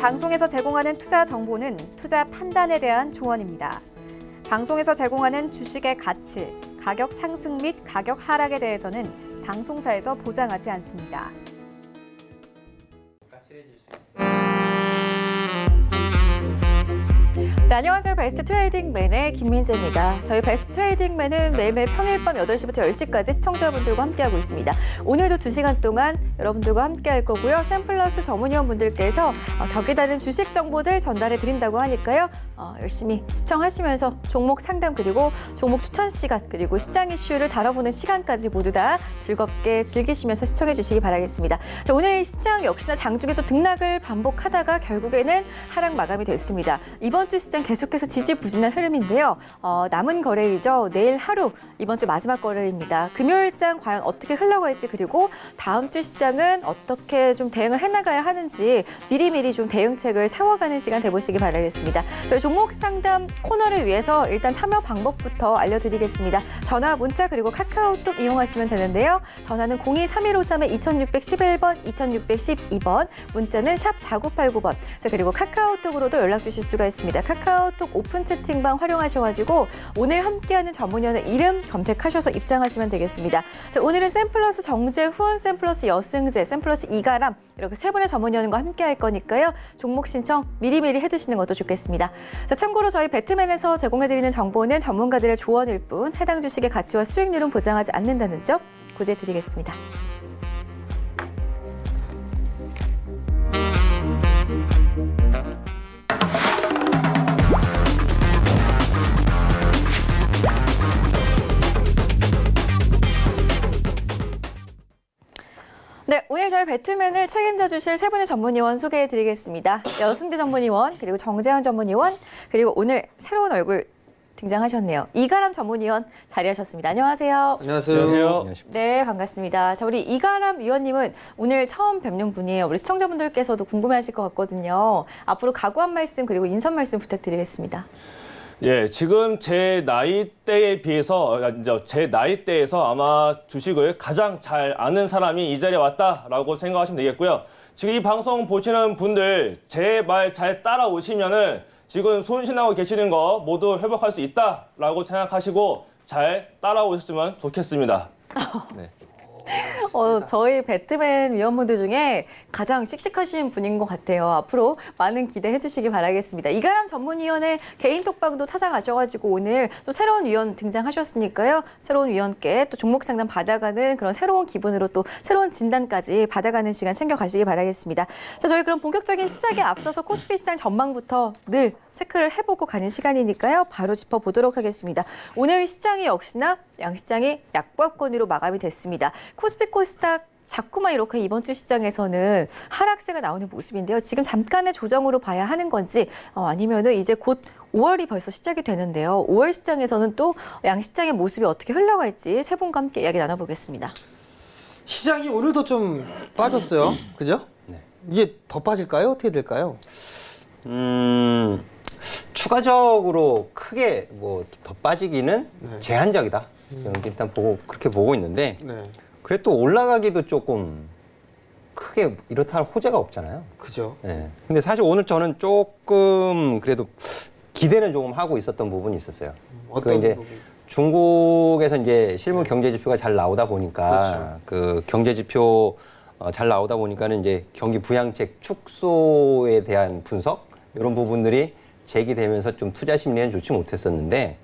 방송에서 제공하는 투자 정보는 투자 판단에 대한 조언입니다. 방송에서 제공하는 주식의 가치, 가격 상승 및 가격 하락에 대해서는 방송사에서 보장하지 않습니다. 네, 안녕하세요. 베스트 트레이딩맨의 김민재입니다. 저희 베스트 트레이딩맨은 매일매일 평일 밤 8시부터 10시까지 시청자분들과 함께하고 있습니다. 오늘도 2시간 동안 여러분들과 함께할 거고요. 샘플러스 전문위원분들께서 덕에 다른 주식 정보들 전달해 드린다고 하니까요. 열심히 시청하시면서 종목 상담 그리고 종목 추천 시간 그리고 시장 이슈를 다뤄보는 시간까지 모두 다 즐겁게 즐기시면서 시청해 주시기 바라겠습니다. 자, 오늘 시장 역시나 장중에 또 등락을 반복하다가 결국에는 하락 마감이 됐습니다. 이번 주 시장 계속해서 지지부진한 흐름인데요. 남은 거래일이죠. 내일 하루 이번 주 마지막 거래일입니다. 금요일장 과연 어떻게 흘러갈지 그리고 다음 주 시장은 어떻게 좀 대응을 해나가야 하는지 미리미리 좀 대응책을 세워가는 시간 돼보시기 바라겠습니다. 저희 종목 상담 코너를 위해서 일단 참여 방법부터 알려드리겠습니다. 전화, 문자 그리고 카카오톡 이용하시면 되는데요. 전화는 02-3153-2611번, 2612번, 문자는 샵 4989번. 자, 그리고 카카오톡으로도 연락 주실 수가 있습니다. 카카오톡 오픈 채팅방 활용하셔가지고 오늘 함께하는 전문위원의 이름 검색하셔서 입장하시면 되겠습니다. 자, 오늘은 샘플러스 정재훈, 샘플러스 여승재, 샘플러스 이가람 이렇게 세 분의 전문위원과 함께할 거니까요. 종목 신청 미리미리 해두시는 것도 좋겠습니다. 자, 참고로 저희 배트맨에서 제공해드리는 정보는 전문가들의 조언일 뿐 해당 주식의 가치와 수익률은 보장하지 않는다는 점 고지해드리겠습니다. 네, 오늘 저희 배트맨을 책임져 주실 세 분의 전문위원 소개해드리겠습니다. 여승재 전문위원, 그리고 정재훈 전문위원, 그리고 오늘 새로운 얼굴 등장하셨네요. 이가람 전문위원 자리하셨습니다. 안녕하세요. 안녕하세요. 네, 반갑습니다. 자, 우리 이가람 위원님은 오늘 처음 뵙는 분이에요. 우리 시청자분들께서도 궁금해하실 것 같거든요. 앞으로 각오한 말씀 그리고 인사 말씀 부탁드리겠습니다. 예, 지금 제 나이대에 비해서 이제 제 나이대에서 아마 주식을 가장 잘 아는 사람이 이 자리에 왔다라고 생각하시면 되겠고요. 지금 이 방송 보시는 분들 제 말 잘 따라오시면은 지금 손실하고 계시는 거 모두 회복할 수 있다라고 생각하시고 잘 따라오셨으면 좋겠습니다. 네. 저희 배트맨 위원분들 중에 가장 씩씩하신 분인 것 같아요. 앞으로 많은 기대해 주시기 바라겠습니다. 이가람 전문위원의 개인 톡방도 찾아가셔가지고 오늘 또 새로운 위원 등장하셨으니까요. 새로운 위원께 또 종목 상담 받아가는 그런 새로운 기분으로 또 새로운 진단까지 받아가는 시간 챙겨가시기 바라겠습니다. 자, 저희 그럼 본격적인 시작에 앞서서 코스피 시장 전망부터 늘 체크를 해보고 가는 시간이니까요. 바로 짚어보도록 하겠습니다. 오늘 시장이 역시나 양시장이 약보합권위로 마감이 됐습니다. 코스피 코스닥 자꾸만 이렇게 이번 주 시장에서는 하락세가 나오는 모습인데요. 지금 잠깐의 조정으로 봐야 하는 건지 아니면은 이제 곧 5월이 벌써 시작이 되는데요. 5월 시장에서는 또 양시장의 모습이 어떻게 흘러갈지 세 분과 함께 이야기 나눠보겠습니다. 시장이 오늘도 좀 빠졌어요. 그죠? 네. 이게 더 빠질까요? 어떻게 될까요? 추가적으로 크게 뭐 더 빠지기는 네. 제한적이다. 저는 일단 그렇게 보고 있는데, 네. 그래 또 올라가기도 조금 크게 이렇다 할 호재가 없잖아요. 그죠? 네. 근데 사실 오늘 저는 조금 그래도 기대는 조금 하고 있었던 부분이 있었어요. 어떤 이제 부분? 중국에서 이제 실물 경제 지표가 잘 나오다 보니까 그렇죠. 그 경제 지표 잘 나오다 보니까는 이제 경기 부양책 축소에 대한 분석 이런 부분들이 제기되면서 좀 투자 심리는 좋지 못했었는데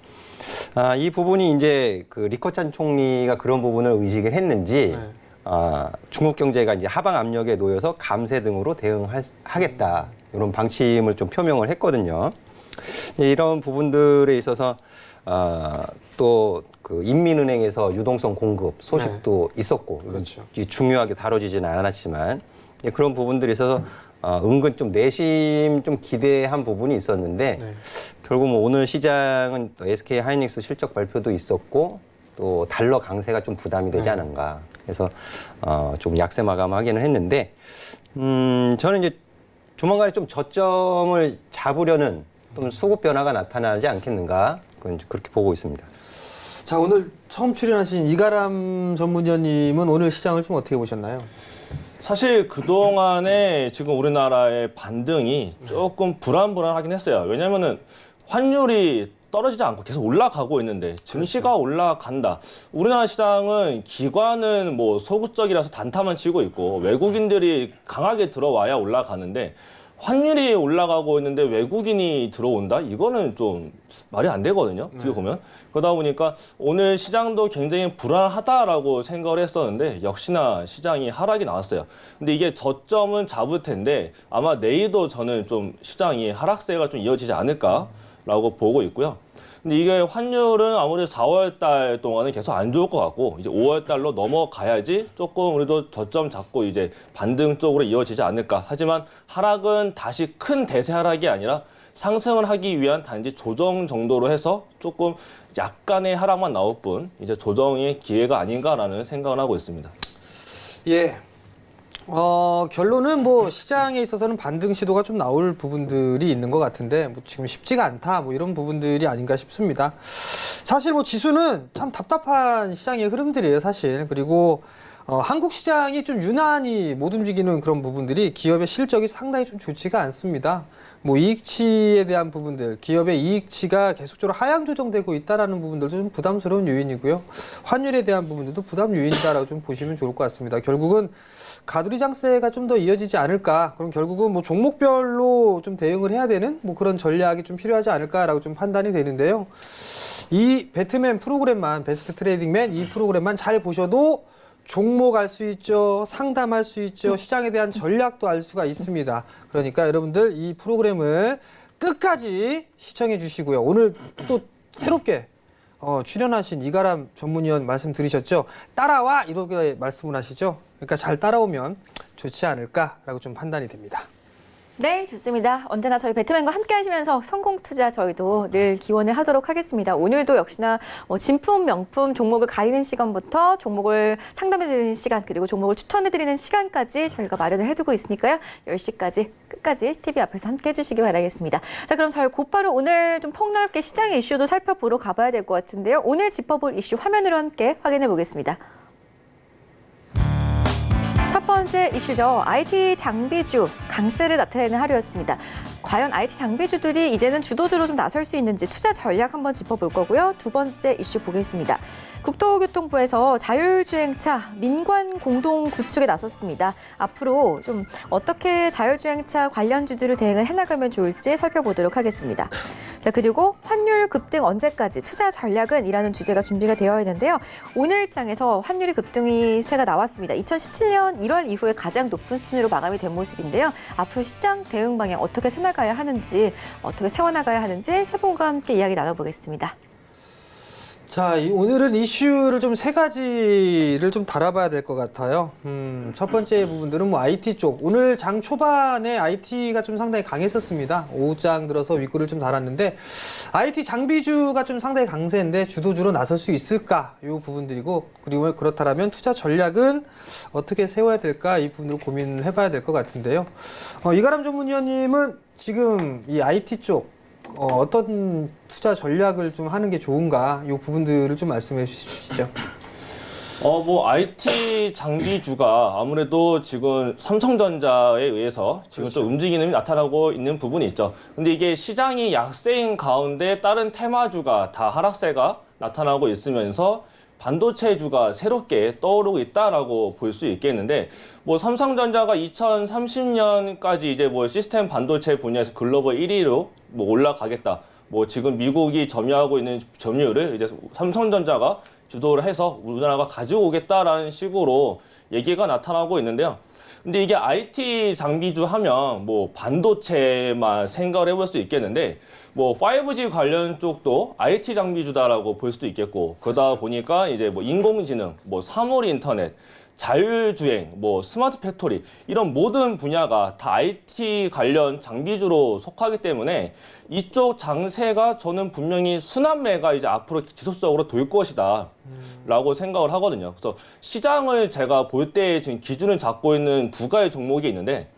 이 부분이 이제 그 리커찬 총리가 그런 부분을 의식을 했는지 네. 중국 경제가 이제 하방 압력에 놓여서 감세 등으로 대응하겠다 이런 방침을 좀 표명을 했거든요. 이런 부분들에 있어서 또 그 인민은행에서 유동성 공급 소식도 있었고 그렇죠. 중요하게 다뤄지지는 않았지만 그런 부분들이 있어서 은근 좀 내심 좀 기대한 부분이 있었는데 네. 결국 뭐 오늘 시장은 또 SK 하이닉스 실적 발표도 있었고 또 달러 강세가 좀 부담이 되지 않은가. 그래서 좀 약세 마감하기는 했는데 저는 이제 조만간에 좀 저점을 잡으려는 좀 수급 변화가 나타나지 않겠는가. 그건 그렇게 보고 있습니다. 자, 오늘 처음 출연하신 이가람 전문위원님은 오늘 시장을 좀 어떻게 보셨나요? 사실 그동안에 지금 우리나라의 반등이 조금 불안불안하긴 했어요. 왜냐면은 환율이 떨어지지 않고 계속 올라가고 있는데 증시가 올라간다. 우리나라 시장은 기관은 뭐 소극적이라서 단타만 치고 있고 외국인들이 강하게 들어와야 올라가는데 환율이 올라가고 있는데 외국인이 들어온다? 이거는 좀 말이 안 되거든요. 어떻게 보면. 그러다 보니까 오늘 시장도 굉장히 불안하다라고 생각을 했었는데 역시나 시장이 하락이 나왔어요. 근데 이게 저점은 잡을 텐데 아마 내일도 저는 좀 시장이 하락세가 좀 이어지지 않을까라고 보고 있고요. 근데 이게 환율은 아무래도 4월 달 동안은 계속 안 좋을 것 같고 이제 5월 달로 넘어가야지 조금 우리도 저점 잡고 이제 반등 쪽으로 이어지지 않을까. 하지만 하락은 다시 큰 대세 하락이 아니라 상승을 하기 위한 단지 조정 정도로 해서 조금 약간의 하락만 나올 뿐 이제 조정의 기회가 아닌가라는 생각을 하고 있습니다. 예. 결론은 뭐 시장에 있어서는 반등 시도가 좀 나올 부분들이 있는 것 같은데 뭐 지금 쉽지가 않다 뭐 이런 부분들이 아닌가 싶습니다. 사실 뭐 지수는 참 답답한 시장의 흐름들이에요, 사실. 그리고 한국 시장이 좀 유난히 못 움직이는 그런 부분들이 기업의 실적이 상당히 좀 좋지가 않습니다. 뭐 이익치에 대한 부분들, 기업의 이익치가 계속적으로 하향 조정되고 있다라는 부분들도 좀 부담스러운 요인이고요. 환율에 대한 부분들도 부담 요인이다라고 좀 보시면 좋을 것 같습니다. 결국은 가두리 장세가 좀 더 이어지지 않을까. 그럼 결국은 뭐 종목별로 좀 대응을 해야 되는 뭐 그런 전략이 좀 필요하지 않을까라고 좀 판단이 되는데요. 이 배트맨 프로그램만, 베스트 트레이딩맨 이 프로그램만 잘 보셔도 종목 알 수 있죠. 상담할 수 있죠. 시장에 대한 전략도 알 수가 있습니다. 그러니까 여러분들 이 프로그램을 끝까지 시청해 주시고요. 오늘 또 새롭게 출연하신 이가람 전문위원 말씀 들으셨죠? 따라와 이렇게 말씀을 하시죠. 그러니까 잘 따라오면 좋지 않을까라고 좀 판단이 됩니다. 네, 좋습니다. 언제나 저희 배트맨과 함께 하시면서 성공 투자 저희도 늘 기원을 하도록 하겠습니다. 오늘도 역시나 진품, 명품, 종목을 가리는 시간부터 종목을 상담해드리는 시간, 그리고 종목을 추천해드리는 시간까지 저희가 마련을 해두고 있으니까요. 10시까지 끝까지 TV 앞에서 함께 해주시기 바라겠습니다. 자, 그럼 저희 곧바로 오늘 좀 폭넓게 시장의 이슈도 살펴보러 가봐야 될 것 같은데요. 오늘 짚어볼 이슈 화면으로 함께 확인해 보겠습니다. 첫 번째 이슈죠. IT 장비주 강세를 나타내는 하루였습니다. 과연 IT 장비주들이 이제는 주도주로 좀 나설 수 있는지 투자 전략 한번 짚어볼 거고요. 두 번째 이슈 보겠습니다. 국토교통부에서 자율주행차 민관 공동 구축에 나섰습니다. 앞으로 좀 어떻게 자율주행차 관련주들을 대응을 해나가면 좋을지 살펴보도록 하겠습니다. 자, 그리고 환율 급등 언제까지 투자 전략은 이라는 주제가 준비가 되어 있는데요. 오늘 장에서 환율이 급등세가 나왔습니다. 2017년 1월 이후에 가장 높은 수준으로 마감이 된 모습인데요. 앞으로 시장 대응 방향 어떻게 세나가야 하는지, 어떻게 세워나가야 하는지 세 분과 함께 이야기 나눠보겠습니다. 자, 오늘은 이슈를 좀 세 가지를 좀 달아봐야 될 것 같아요. 첫 번째 부분들은 뭐 IT 쪽. 오늘 장 초반에 IT가 좀 상당히 강했었습니다. 오후장 들어서 윗골을 좀 달았는데 IT 장비주가 좀 상당히 강세인데 주도주로 나설 수 있을까? 이 부분들이고, 그리고 그렇다면 투자 전략은 어떻게 세워야 될까? 이 부분을 고민을 해봐야 될 것 같은데요. 이가람 전문위원님은 지금 이 IT 쪽 어떤 투자 전략을 좀 하는 게 좋은가, 이 부분들을 좀 말씀해 주시죠. 뭐 IT 장비주가 아무래도 지금 삼성전자에 의해서 지금 그렇죠. 또 움직임이 나타나고 있는 부분이 있죠. 근데 이게 시장이 약세인 가운데 다른 테마주가 다 하락세가 나타나고 있으면서 반도체주가 새롭게 떠오르고 있다라고 볼 수 있겠는데, 뭐 삼성전자가 2030년까지 이제 뭐 시스템 반도체 분야에서 글로벌 1위로 뭐 올라가겠다. 뭐 지금 미국이 점유하고 있는 점유율을 이제 삼성전자가 주도를 해서 우리나라가 가지고 오겠다라는 식으로 얘기가 나타나고 있는데요. 근데 이게 IT 장비주 하면 뭐 반도체만 생각을 해볼 수 있겠는데, 뭐 5G 관련 쪽도 IT 장비주다라고 볼 수도 있겠고, 그러다 보니까 이제 뭐 인공지능, 뭐 사물 인터넷, 자율주행, 뭐 스마트 팩토리 이런 모든 분야가 다 IT 관련 장비주로 속하기 때문에 이쪽 장세가 저는 분명히 순환매가 이제 앞으로 지속적으로 돌 것이다 라고 생각을 하거든요. 그래서 시장을 제가 볼 때 지금 기준을 잡고 있는 두 가지 종목이 있는데,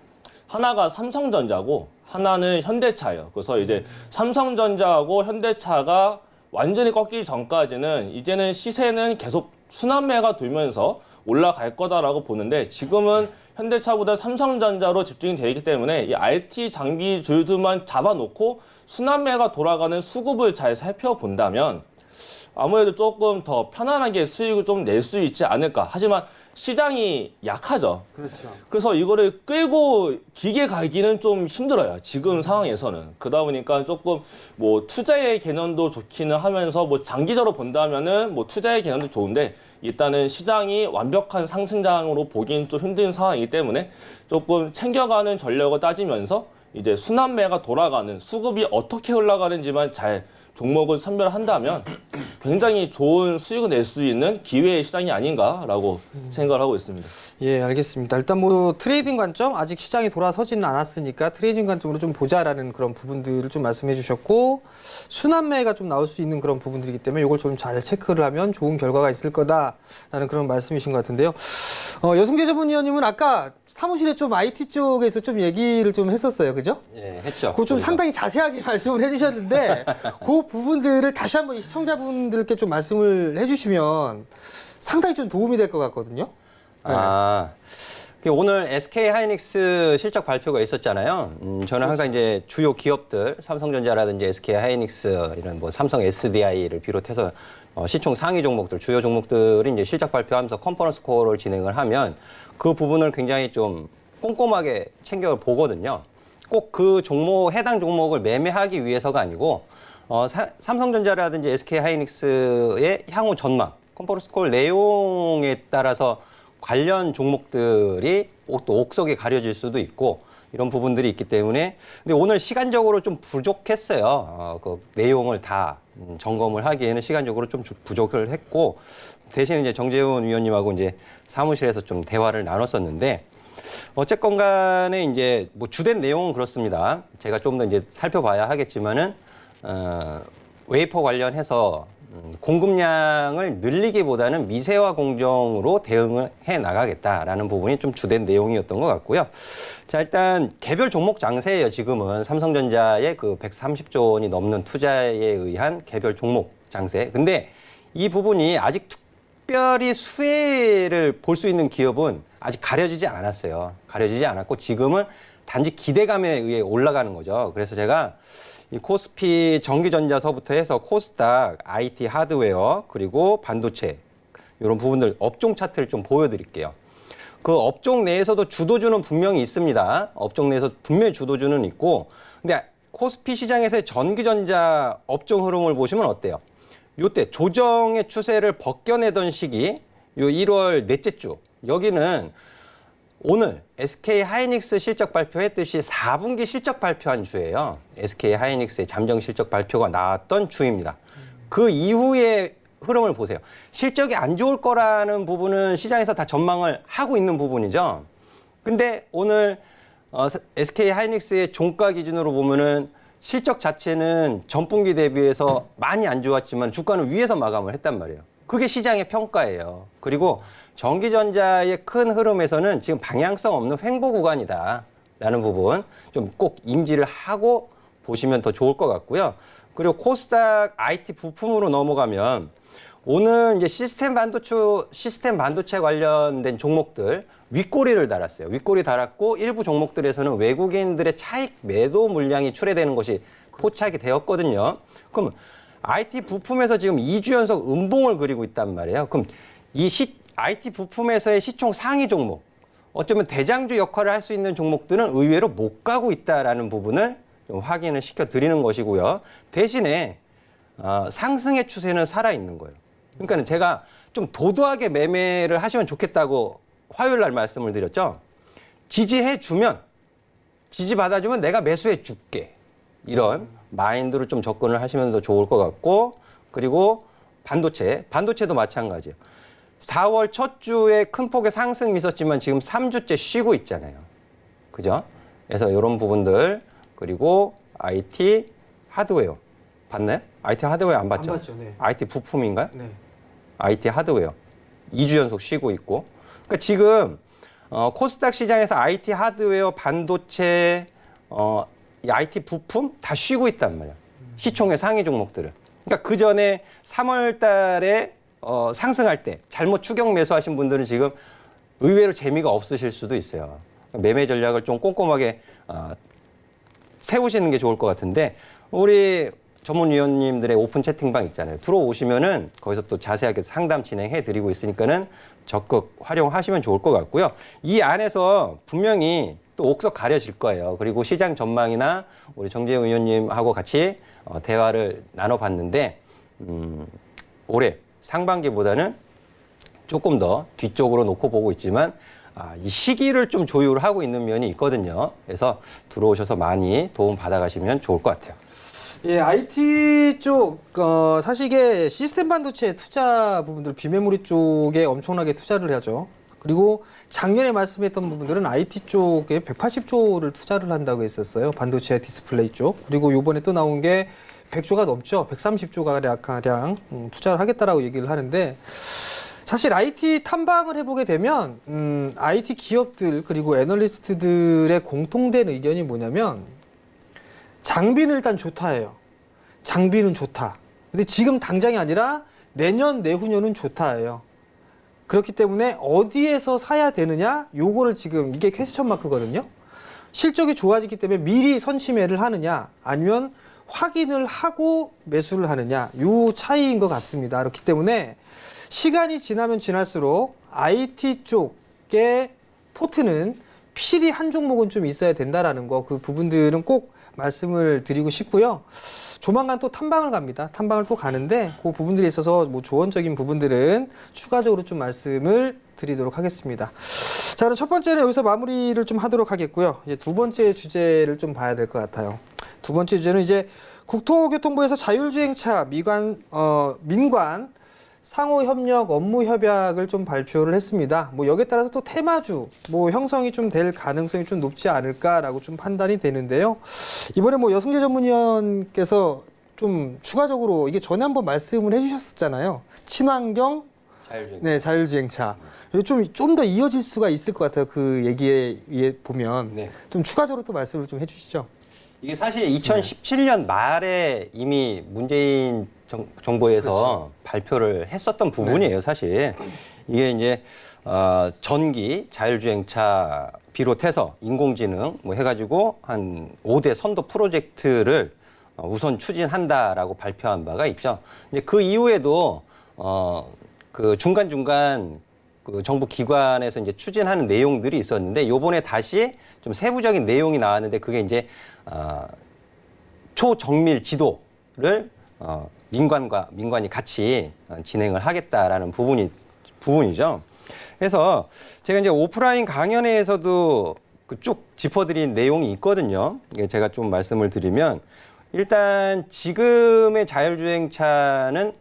하나가 삼성전자고 하나는 현대차예요. 그래서 이제 삼성전자하고 현대차가 완전히 꺾이기 전까지는 이제는 시세는 계속 순환매가 돌면서 올라갈 거다라고 보는데, 지금은 현대차보다 삼성전자로 집중이 되어 있기 때문에 이 IT 장비주들만 잡아놓고 순환매가 돌아가는 수급을 잘 살펴본다면 아무래도 조금 더 편안하게 수익을 좀 낼 수 있지 않을까. 하지만 시장이 약하죠. 그렇죠. 그래서 이거를 끌고 길게 가기는 좀 힘들어요. 지금 상황에서는. 그러다 보니까 조금 뭐 투자의 개념도 좋기는 하면서 뭐 장기적으로 본다면은 뭐 투자의 개념도 좋은데 일단은 시장이 완벽한 상승장으로 보기는 좀 힘든 상황이기 때문에 조금 챙겨가는 전략을 따지면서 이제 순환매가 돌아가는 수급이 어떻게 흘러가는지만 잘 종목을 선별한다면 굉장히 좋은 수익을 낼 수 있는 기회의 시장이 아닌가라고 생각을 하고 있습니다. 예, 알겠습니다. 일단 뭐 트레이딩 관점 아직 시장이 돌아서지는 않았으니까 트레이딩 관점으로 좀 보자라는 그런 부분들을 좀 말씀해 주셨고 순환매가 좀 나올 수 있는 그런 부분들이기 때문에 이걸 좀 잘 체크를 하면 좋은 결과가 있을 거다라는 그런 말씀이신 것 같은데요. 여승재 전문위원님은 아까 사무실에 좀 IT 쪽에서 좀 얘기를 좀 했었어요, 그죠? 예, 했죠. 그거 좀 저희가. 상당히 자세하게 말씀을 해주셨는데 그 부분들을 다시 한번 이 시청자분들께 좀 말씀을 해주시면 상당히 좀 도움이 될 것 같거든요. 아, 오늘 SK 하이닉스 실적 발표가 있었잖아요. 저는 항상 이제 주요 기업들, 삼성전자라든지 SK 하이닉스 이런 뭐 삼성 SDI를 비롯해서 시총 상위 종목들, 주요 종목들이 이제 실적 발표하면서 컨퍼런스 콜을 진행을 하면 그 부분을 굉장히 좀 꼼꼼하게 챙겨 보거든요. 꼭 그 종목, 해당 종목을 매매하기 위해서가 아니고 삼성전자라든지 SK 하이닉스의 향후 전망, 컨퍼런스 콜 내용에 따라서 관련 종목들이 또 옥석에 가려질 수도 있고 이런 부분들이 있기 때문에 근데 오늘 시간적으로 좀 부족했어요. 그 내용을 다 점검을 하기에는 시간적으로 좀 부족을 했고 대신 이제 정재훈 위원님하고 이제 사무실에서 좀 대화를 나눴었는데 어쨌건 간에 이제 뭐 주된 내용은 그렇습니다. 제가 좀 더 이제 살펴봐야 하겠지만은 웨이퍼 관련해서 공급량을 늘리기보다는 미세화 공정으로 대응을 해 나가겠다라는 부분이 좀 주된 내용이었던 것 같고요. 자, 일단 개별 종목 장세예요. 지금은 삼성전자의 그 130조 원이 넘는 투자에 의한 개별 종목 장세. 근데 이 부분이 아직 특별히 수혜를 볼 수 있는 기업은 아직 가려지지 않았어요. 가려지지 않았고 지금은 단지 기대감에 의해 올라가는 거죠. 그래서 제가 이 코스피 전기전자서부터 해서 코스닥, IT 하드웨어, 그리고 반도체 이런 부분들 업종 차트를 좀 보여드릴게요. 그 업종 내에서도 주도주는 분명히 있습니다. 업종 내에서 분명히 주도주는 있고 근데 코스피 시장에서의 전기전자 업종 흐름을 보시면 어때요? 이때 조정의 추세를 벗겨내던 시기 요 1월 넷째 주 여기는 오늘 SK 하이닉스 실적 발표했듯이 4분기 실적 발표한 주예요. SK 하이닉스의 잠정 실적 발표가 나왔던 주입니다. 그 이후의 흐름을 보세요. 실적이 안 좋을 거라는 부분은 시장에서 다 전망을 하고 있는 부분이죠. 근데 오늘 SK 하이닉스의 종가 기준으로 보면은 실적 자체는 전분기 대비해서 많이 안 좋았지만 주가는 위에서 마감을 했단 말이에요. 그게 시장의 평가예요. 그리고 전기전자의 큰 흐름에서는 지금 방향성 없는 횡보 구간이다라는 부분 좀 꼭 인지를 하고 보시면 더 좋을 것 같고요. 그리고 코스닥 IT 부품으로 넘어가면 오늘 이제 시스템 반도체 관련된 종목들 윗꼬리를 달았어요. 윗꼬리 달았고 일부 종목들에서는 외국인들의 차익 매도 물량이 출회되는 것이 포착이 되었거든요. 그럼 IT 부품에서 지금 2주 연속 음봉을 그리고 있단 말이에요. 그럼 이 IT 부품에서의 시총 상위 종목, 어쩌면 대장주 역할을 할 수 있는 종목들은 의외로 못 가고 있다라는 부분을 좀 확인을 시켜드리는 것이고요. 대신에 상승의 추세는 살아있는 거예요. 그러니까 제가 좀 도도하게 매매를 하시면 좋겠다고 화요일 날 말씀을 드렸죠. 지지해주면, 지지받아주면 내가 매수해 줄게. 이런 마인드로 좀 접근을 하시면 더 좋을 것 같고, 그리고 반도체도 마찬가지예요. 4월 첫 주에 큰 폭의 상승이 있었지만 지금 3주째 쉬고 있잖아요. 그죠? 그래서 이런 부분들, 그리고 IT 하드웨어. 봤나요? IT 하드웨어 안 봤죠? 안 봤죠, 네. IT 부품인가요? 네. IT 하드웨어. 2주 연속 쉬고 있고. 그러니까 지금 코스닥 시장에서 IT 하드웨어, 반도체, 이 IT 부품 다 쉬고 있단 말이에요. 시총의 상위 종목들을. 그러니까 그 전에 3월 달에 상승할 때 잘못 추격 매수하신 분들은 지금 의외로 재미가 없으실 수도 있어요. 매매 전략을 좀 꼼꼼하게 세우시는 게 좋을 것 같은데 우리 전문위원님들의 오픈 채팅방 있잖아요. 들어오시면은 거기서 또 자세하게 상담 진행해 드리고 있으니까는 적극 활용하시면 좋을 것 같고요. 이 안에서 분명히 또 옥석 가려질 거예요. 그리고 시장 전망이나 우리 정재영 의원님하고 같이 대화를 나눠봤는데 올해 상반기보다는 조금 더 뒤쪽으로 놓고 보고 있지만 이 시기를 좀 조율하고 있는 면이 있거든요. 그래서 들어오셔서 많이 도움 받아가시면 좋을 것 같아요. 예, IT 쪽, 사실 이게 시스템 반도체 투자 부분들, 비메모리 쪽에 엄청나게 투자를 하죠. 그리고 작년에 말씀했던 부분들은 IT 쪽에 180조를 투자를 한다고 했었어요. 반도체 디스플레이 쪽. 그리고 요번에 또 나온 게 100조가 넘죠. 130조가 가량 투자를 하겠다라고 얘기를 하는데 사실 IT 탐방을 해보게 되면 IT 기업들 그리고 애널리스트들의 공통된 의견이 뭐냐면 장비는 일단 좋다예요. 장비는 좋다. 근데 지금 당장이 아니라 내년, 내후년은 좋다예요. 그렇기 때문에 어디에서 사야 되느냐? 요거를 지금 이게 퀘스천 마크거든요. 실적이 좋아지기 때문에 미리 선취매를 하느냐 아니면 확인을 하고 매수를 하느냐 요 차이인 것 같습니다. 그렇기 때문에 시간이 지나면 지날수록 IT 쪽의 포트는 필히 한 종목은 좀 있어야 된다라는 거 그 부분들은 꼭 말씀을 드리고 싶고요. 조만간 또 탐방을 갑니다. 탐방을 또 가는데 그 부분들에 있어서 뭐 조언적인 부분들은 추가적으로 좀 말씀을 드리도록 하겠습니다. 자, 그럼 첫 번째는 여기서 마무리를 좀 하도록 하겠고요. 이제 두 번째 주제를 좀 봐야 될 것 같아요. 두 번째 주제는 이제 국토교통부에서 자율주행차 민관 상호협력 업무 협약을 좀 발표를 했습니다. 뭐 여기에 따라서 또 테마주 뭐 형성이 좀 될 가능성이 좀 높지 않을까라고 좀 판단이 되는데요. 이번에 뭐 여승재 전문위원께서 좀 추가적으로 이게 전에 한번 말씀을 해주셨었잖아요. 친환경 자율주행. 네, 자율주행차. 좀 더 이어질 수가 있을 것 같아요. 그 얘기에 보면 네. 좀 추가적으로 또 말씀을 좀 해주시죠. 이게 사실 2017년 말에 이미 문재인 정부에서 그렇죠. 발표를 했었던 부분이에요, 사실. 이게 이제 전기 자율주행차 비롯해서 인공지능 뭐 해가지고 한 5대 선도 프로젝트를 우선 추진한다라고 발표한 바가 있죠. 이제 그 이후에도 그 중간중간 그 정부 기관에서 이제 추진하는 내용들이 있었는데 요번에 다시 좀 세부적인 내용이 나왔는데 그게 이제 초정밀 지도를 민관이 같이 진행을 하겠다라는 부분이죠. 그래서 제가 이제 오프라인 강연회에서도 그 쭉 짚어드린 내용이 있거든요. 이게 제가 좀 말씀을 드리면 일단 지금의 자율주행차는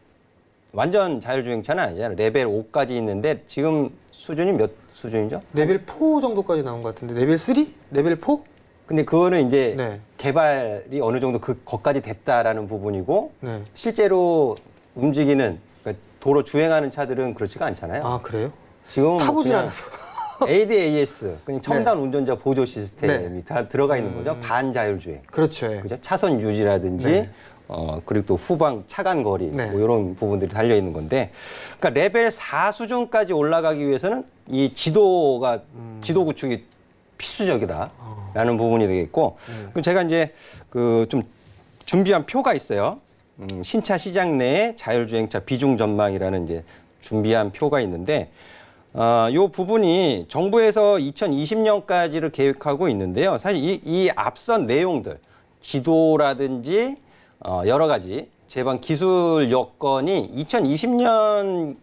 완전 자율주행차는 아니잖아요. 레벨 5까지 있는데 지금 수준이 몇 수준이죠? 레벨 4 정도까지 나온 것 같은데 레벨 3? 레벨 4? 근데 그거는 이제 네. 개발이 어느 정도 거기까지 됐다라는 부분이고 네. 실제로 움직이는 그러니까 도로 주행하는 차들은 그렇지가 않잖아요. 아, 그래요? 지금은 타보질 그냥 않아서. ADAS, 그냥 첨단 운전자 보조 시스템이 네. 다 들어가 있는 거죠. 반자율주행. 그렇죠. 예. 그죠? 차선 유지라든지 네. 그리고 또 후방 차간 거리 네. 뭐 이런 부분들이 달려 있는 건데, 그러니까 레벨 4 수준까지 올라가기 위해서는 이 지도 구축이 필수적이다라는 부분이 되겠고, 그럼 제가 이제 그 좀 준비한 표가 있어요. 신차 시장 내의 자율주행차 비중 전망이라는 이제 준비한 표가 있는데, 요 부분이 정부에서 2020년까지를 계획하고 있는데요. 사실 이 앞선 내용들, 지도라든지 여러 가지 제방 기술 여건이 2020년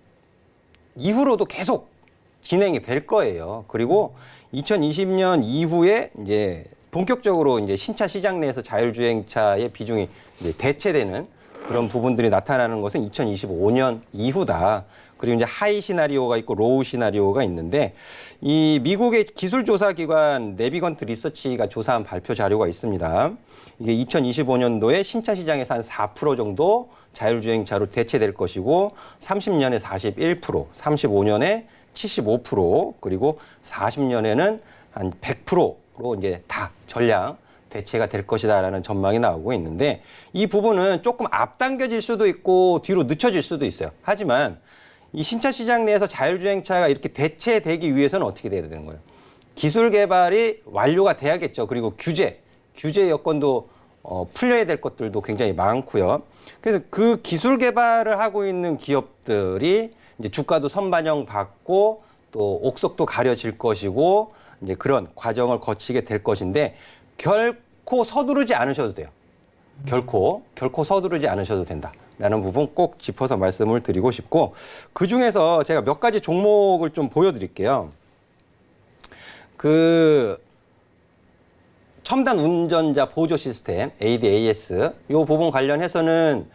이후로도 계속 진행이 될 거예요. 그리고 2020년 이후에 이제 본격적으로 이제 신차 시장 내에서 자율주행차의 비중이 이제 대체되는 그런 부분들이 나타나는 것은 2025년 이후다. 그리고 이제 하이 시나리오가 있고 로우 시나리오가 있는데 이 미국의 기술조사기관 네비건트 리서치가 조사한 발표 자료가 있습니다. 이게 2025년도에 신차 시장에서 한 4% 정도 자율주행차로 대체될 것이고 30년에 41%, 35년에 75%, 그리고 40년에는 한 100%로 이제 다 전량 대체가 될 것이다라는 전망이 나오고 있는데 이 부분은 조금 앞당겨질 수도 있고 뒤로 늦춰질 수도 있어요. 하지만 이 신차 시장 내에서 자율주행차가 이렇게 대체되기 위해서는 어떻게 돼야 되는 거예요? 기술 개발이 완료가 돼야겠죠. 그리고 규제 여건도 풀려야 될 것들도 굉장히 많고요. 그래서 그 기술 개발을 하고 있는 기업들이 이제 주가도 선반영 받고 또 옥석도 가려질 것이고 이제 그런 과정을 거치게 될 것인데 결코 서두르지 않으셔도 돼요. 결코 서두르지 않으셔도 된다라는 부분 꼭 짚어서 말씀을 드리고 싶고 그 중에서 제가 몇 가지 종목을 좀 보여드릴게요. 그 첨단 운전자 보조 시스템 ADAS 요 부분 관련해서는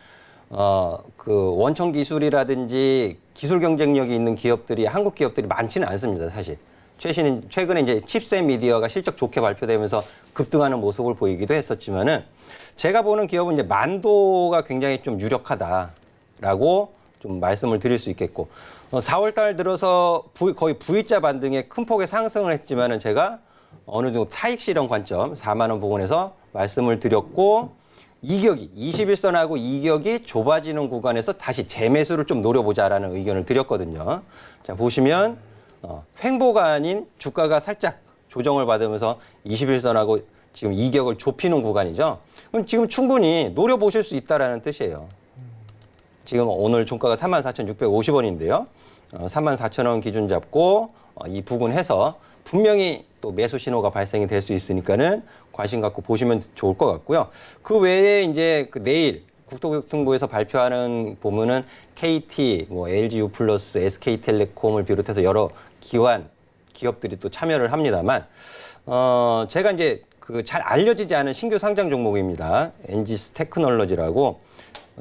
그 원천 기술이라든지 기술 경쟁력이 있는 기업들이 한국 기업들이 많지는 않습니다, 사실. 최근에 이제 칩셋 미디어가 실적 좋게 발표되면서 급등하는 모습을 보이기도 했었지만은 제가 보는 기업은 이제 만도가 굉장히 좀 유력하다라고 좀 말씀을 드릴 수 있겠고 4월 달 들어서 거의 V자 반등에 큰 폭의 상승을 했지만은 제가 어느 정도 차익 실현 관점 4만 원 부근에서 말씀을 드렸고 이격이 21선하고 이격이 좁아지는 구간에서 다시 재매수를 좀 노려보자라는 의견을 드렸거든요. 자, 보시면 횡보가 아닌 주가가 살짝 조정을 받으면서 21선하고 지금 이격을 좁히는 구간이죠. 그럼 지금 충분히 노려보실 수 있다라는 뜻이에요. 지금 오늘 종가가 34,650원인데요. 34,000원 기준 잡고 이 부근해서 분명히 또 매수 신호가 발생이 될 수 있으니까는 관심 갖고 보시면 좋을 것 같고요. 그 외에 이제 그 내일 국토교통부에서 발표하는 보면은 KT, LGU 플러스, SK텔레콤을 비롯해서 여러 기업들이 또 참여를 합니다만, 제가 이제 그 잘 알려지지 않은 신규 상장 종목입니다. 엔지스 테크놀로지라고.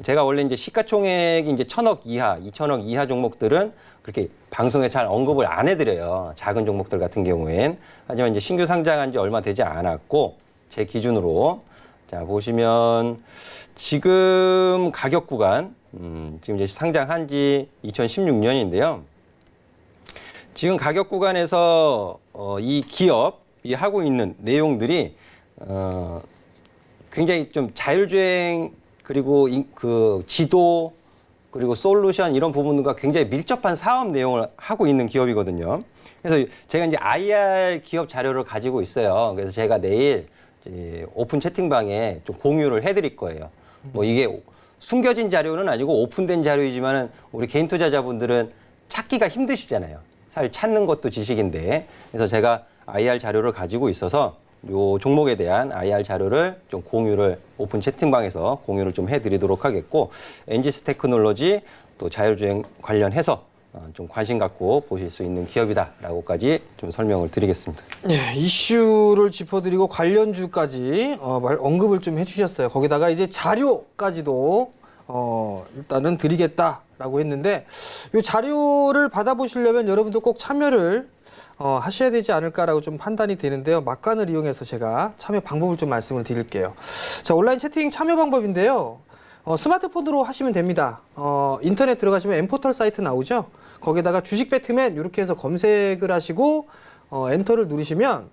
제가 원래 이제 시가총액이 이제 1,000억 이하, 2,000억 이하 종목들은 그렇게 방송에 잘 언급을 안 해드려요. 작은 종목들 같은 경우엔. 하지만 이제 신규 상장한 지 얼마 되지 않았고, 제 기준으로. 자, 보시면 지금 가격 구간, 지금 이제 상장한 지 2016년인데요. 지금 가격 구간에서 이 기업이 하고 있는 내용들이 굉장히 좀 자율주행 그리고 그 지도 그리고 솔루션 이런 부분과 굉장히 밀접한 사업 내용을 하고 있는 기업이거든요. 그래서 제가 이제 IR 기업 자료를 가지고 있어요. 그래서 제가 내일 이제 오픈 채팅방에 좀 공유를 해드릴 거예요. 뭐 이게 숨겨진 자료는 아니고 오픈된 자료이지만은 우리 개인 투자자분들은 찾기가 힘드시잖아요. 사실 찾는 것도 지식인데. 그래서 제가 IR 자료를 가지고 있어서 요 종목에 대한 IR 자료를 좀 공유를 오픈 채팅방에서 공유를 좀 해드리도록 하겠고 엔지스 테크놀로지 또 자율주행 관련해서 좀 관심 갖고 보실 수 있는 기업이다라고까지 좀 설명을 드리겠습니다. 예, 이슈를 짚어드리고 관련주까지 언급을 좀 해주셨어요. 거기다가 이제 자료까지도 일단은 드리겠다라고 했는데 이 자료를 받아보시려면 여러분들 꼭 참여를 하셔야 되지 않을까라고 좀 판단이 되는데요. 막간을 이용해서 제가 참여 방법을 좀 말씀을 드릴게요. 자, 온라인 채팅 참여 방법인데요. 스마트폰으로 하시면 됩니다. 인터넷 들어가시면 엠포털 사이트 나오죠. 거기다가 주식 배트맨 이렇게 해서 검색을 하시고 엔터를 누르시면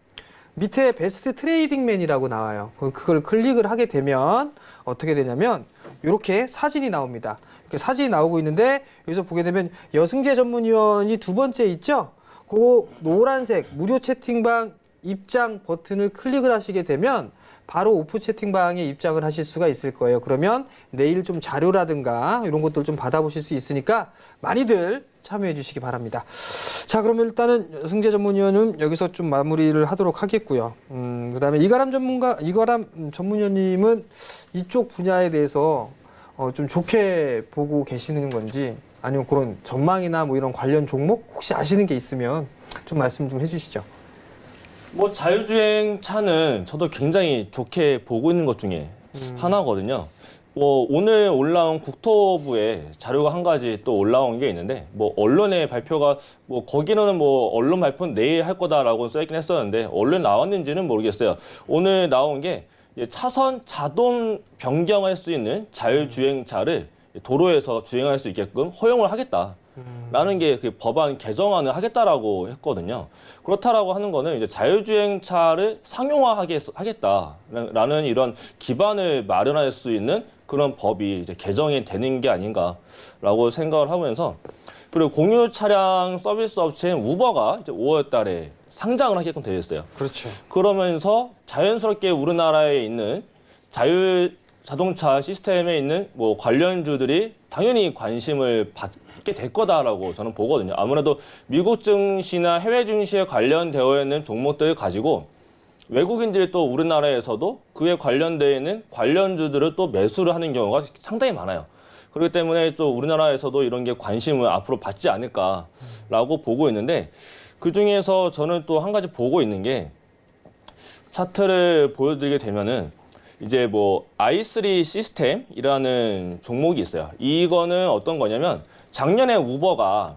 밑에 베스트 트레이딩맨이라고 나와요. 그걸 클릭을 하게 되면 어떻게 되냐면 이렇게 사진이 나옵니다. 이렇게 사진이 나오고 있는데 여기서 보게 되면 여승재 전문위원이 두 번째 있죠. 그 노란색 무료 채팅방 입장 버튼을 클릭을 하시게 되면 바로 오프 채팅방에 입장을 하실 수가 있을 거예요. 그러면 내일 좀 자료라든가 이런 것들 좀 받아보실 수 있으니까 많이들 참여해 주시기 바랍니다. 자, 그러면 일단은 승재 전문위원은 여기서 좀 마무리를 하도록 하겠고요. 그다음에 이가람 전문위원님은 이쪽 분야에 대해서 좀 좋게 보고 계시는 건지 아니면 그런 전망이나 뭐 이런 관련 종목 혹시 아시는 게 있으면 좀 말씀 좀 해주시죠. 뭐 자율주행 차는 저도 굉장히 좋게 보고 있는 것 중에 하나거든요. 뭐 오늘 올라온 국토부에 자료가 한 가지 또 올라온 게 있는데 뭐 언론의 발표가 뭐 거기는 뭐 언론 발표는 내일 할 거다라고 써있긴 했었는데 언론 나왔는지는 모르겠어요. 오늘 나온 게 차선 자동 변경할 수 있는 자율주행차를 도로에서 주행할 수 있게끔 허용을 하겠다. 라는 게 그 법안 개정안을 하겠다라고 했거든요. 그렇다라고 하는 거는 이제 자율주행차를 상용화하겠다라는 이런 기반을 마련할 수 있는 그런 법이 이제 개정이 되는 게 아닌가라고 생각을 하면서, 그리고 공유 차량 서비스 업체인 우버가 이제 5월 달에 상장을 하게끔 되어 있어요. 그렇죠. 그러면서 자연스럽게 우리나라에 있는 자동차 시스템에 있는 뭐 관련주들이 당연히 관심을 받게 될 거다라고 저는 보거든요. 아무래도 미국 증시나 해외 증시에 관련되어 있는 종목들을 가지고 외국인들이 또 우리나라에서도 그에 관련되어 있는 관련주들을 또 매수를 하는 경우가 상당히 많아요. 그렇기 때문에 또 우리나라에서도 이런 게 관심을 앞으로 받지 않을까라고 보고 있는데, 그중에서 저는 또 한 가지 보고 있는 게, 차트를 보여드리게 되면은 이제 뭐 i3 시스템이라는 종목이 있어요. 이거는 어떤 거냐면, 작년에 우버가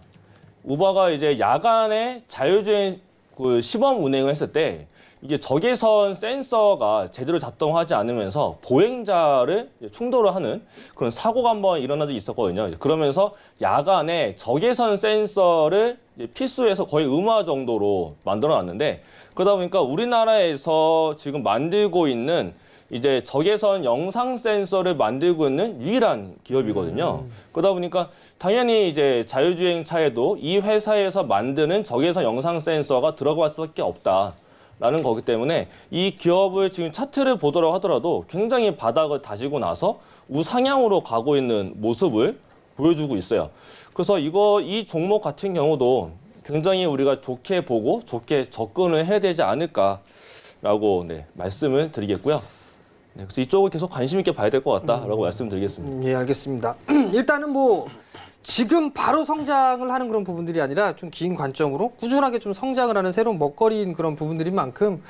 이제 야간에 자율주행 그 시범 운행을 했을 때 이게 적외선 센서가 제대로 작동하지 않으면서 보행자를 충돌을 하는 그런 사고가 한번 일어난 적이 있었거든요. 그러면서 야간에 적외선 센서를 필수해서 거의 의무화 정도로 만들어 놨는데, 그러다 보니까 우리나라에서 지금 만들고 있는 이제 적외선 영상 센서를 만들고 있는 유일한 기업이거든요. 그러다 보니까 당연히 이제 자율주행차에도 이 회사에서 만드는 적외선 영상 센서가 들어갈 수밖에 없다라는 거기 때문에 이 기업을 지금 차트를 보더라고 하더라도 굉장히 바닥을 다지고 나서 우상향으로 가고 있는 모습을 보여주고 있어요. 그래서 이 종목 같은 경우도 굉장히 우리가 좋게 보고 좋게 접근을 해야 되지 않을까라고 말씀을 드리겠고요. 그래서 이쪽을 계속 관심 있게 봐야 될 것 같다라고 말씀드리겠습니다. 예, 알겠습니다. 일단은 뭐 지금 바로 성장을 하는 그런 부분들이 아니라 좀 긴 관점으로 꾸준하게 좀 성장을 하는 새로운 먹거리인 그런 부분들인 만큼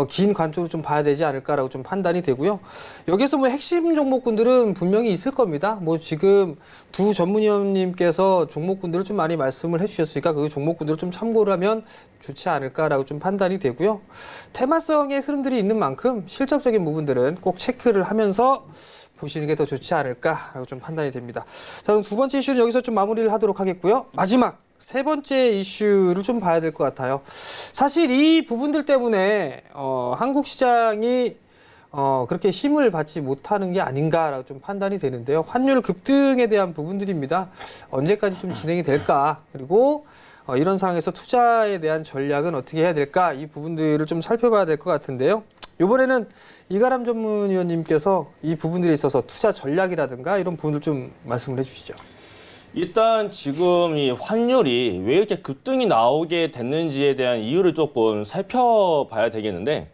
긴 관점으로 좀 봐야 되지 않을까라고 좀 판단이 되고요. 여기서 뭐 핵심 종목군들은 분명히 있을 겁니다. 뭐 지금 두 전문위원님께서 종목군들을 좀 많이 말씀을 해주셨으니까 그 종목군들을 좀 참고를 하면 좋지 않을까라고 좀 판단이 되고요. 테마성의 흐름들이 있는 만큼 실적적인 부분들은 꼭 체크를 하면서 보시는 게 더 좋지 않을까라고 좀 판단이 됩니다. 자, 그럼 두 번째 이슈는 여기서 좀 마무리를 하도록 하겠고요. 마지막 세 번째 이슈를 좀 봐야 될 것 같아요. 사실 이 부분들 때문에 한국 시장이 그렇게 힘을 받지 못하는 게 아닌가라고 좀 판단이 되는데요. 환율 급등에 대한 부분들입니다. 언제까지 좀 진행이 될까? 그리고 이런 상황에서 투자에 대한 전략은 어떻게 해야 될까? 이 부분들을 좀 살펴봐야 될 것 같은데요. 이번에는 이가람 전문위원님께서 이 부분들에 있어서 투자 전략이라든가 이런 부분을 좀 말씀을 해주시죠. 일단 지금 이 환율이 왜 이렇게 급등이 나오게 됐는지에 대한 이유를 조금 살펴봐야 되겠는데,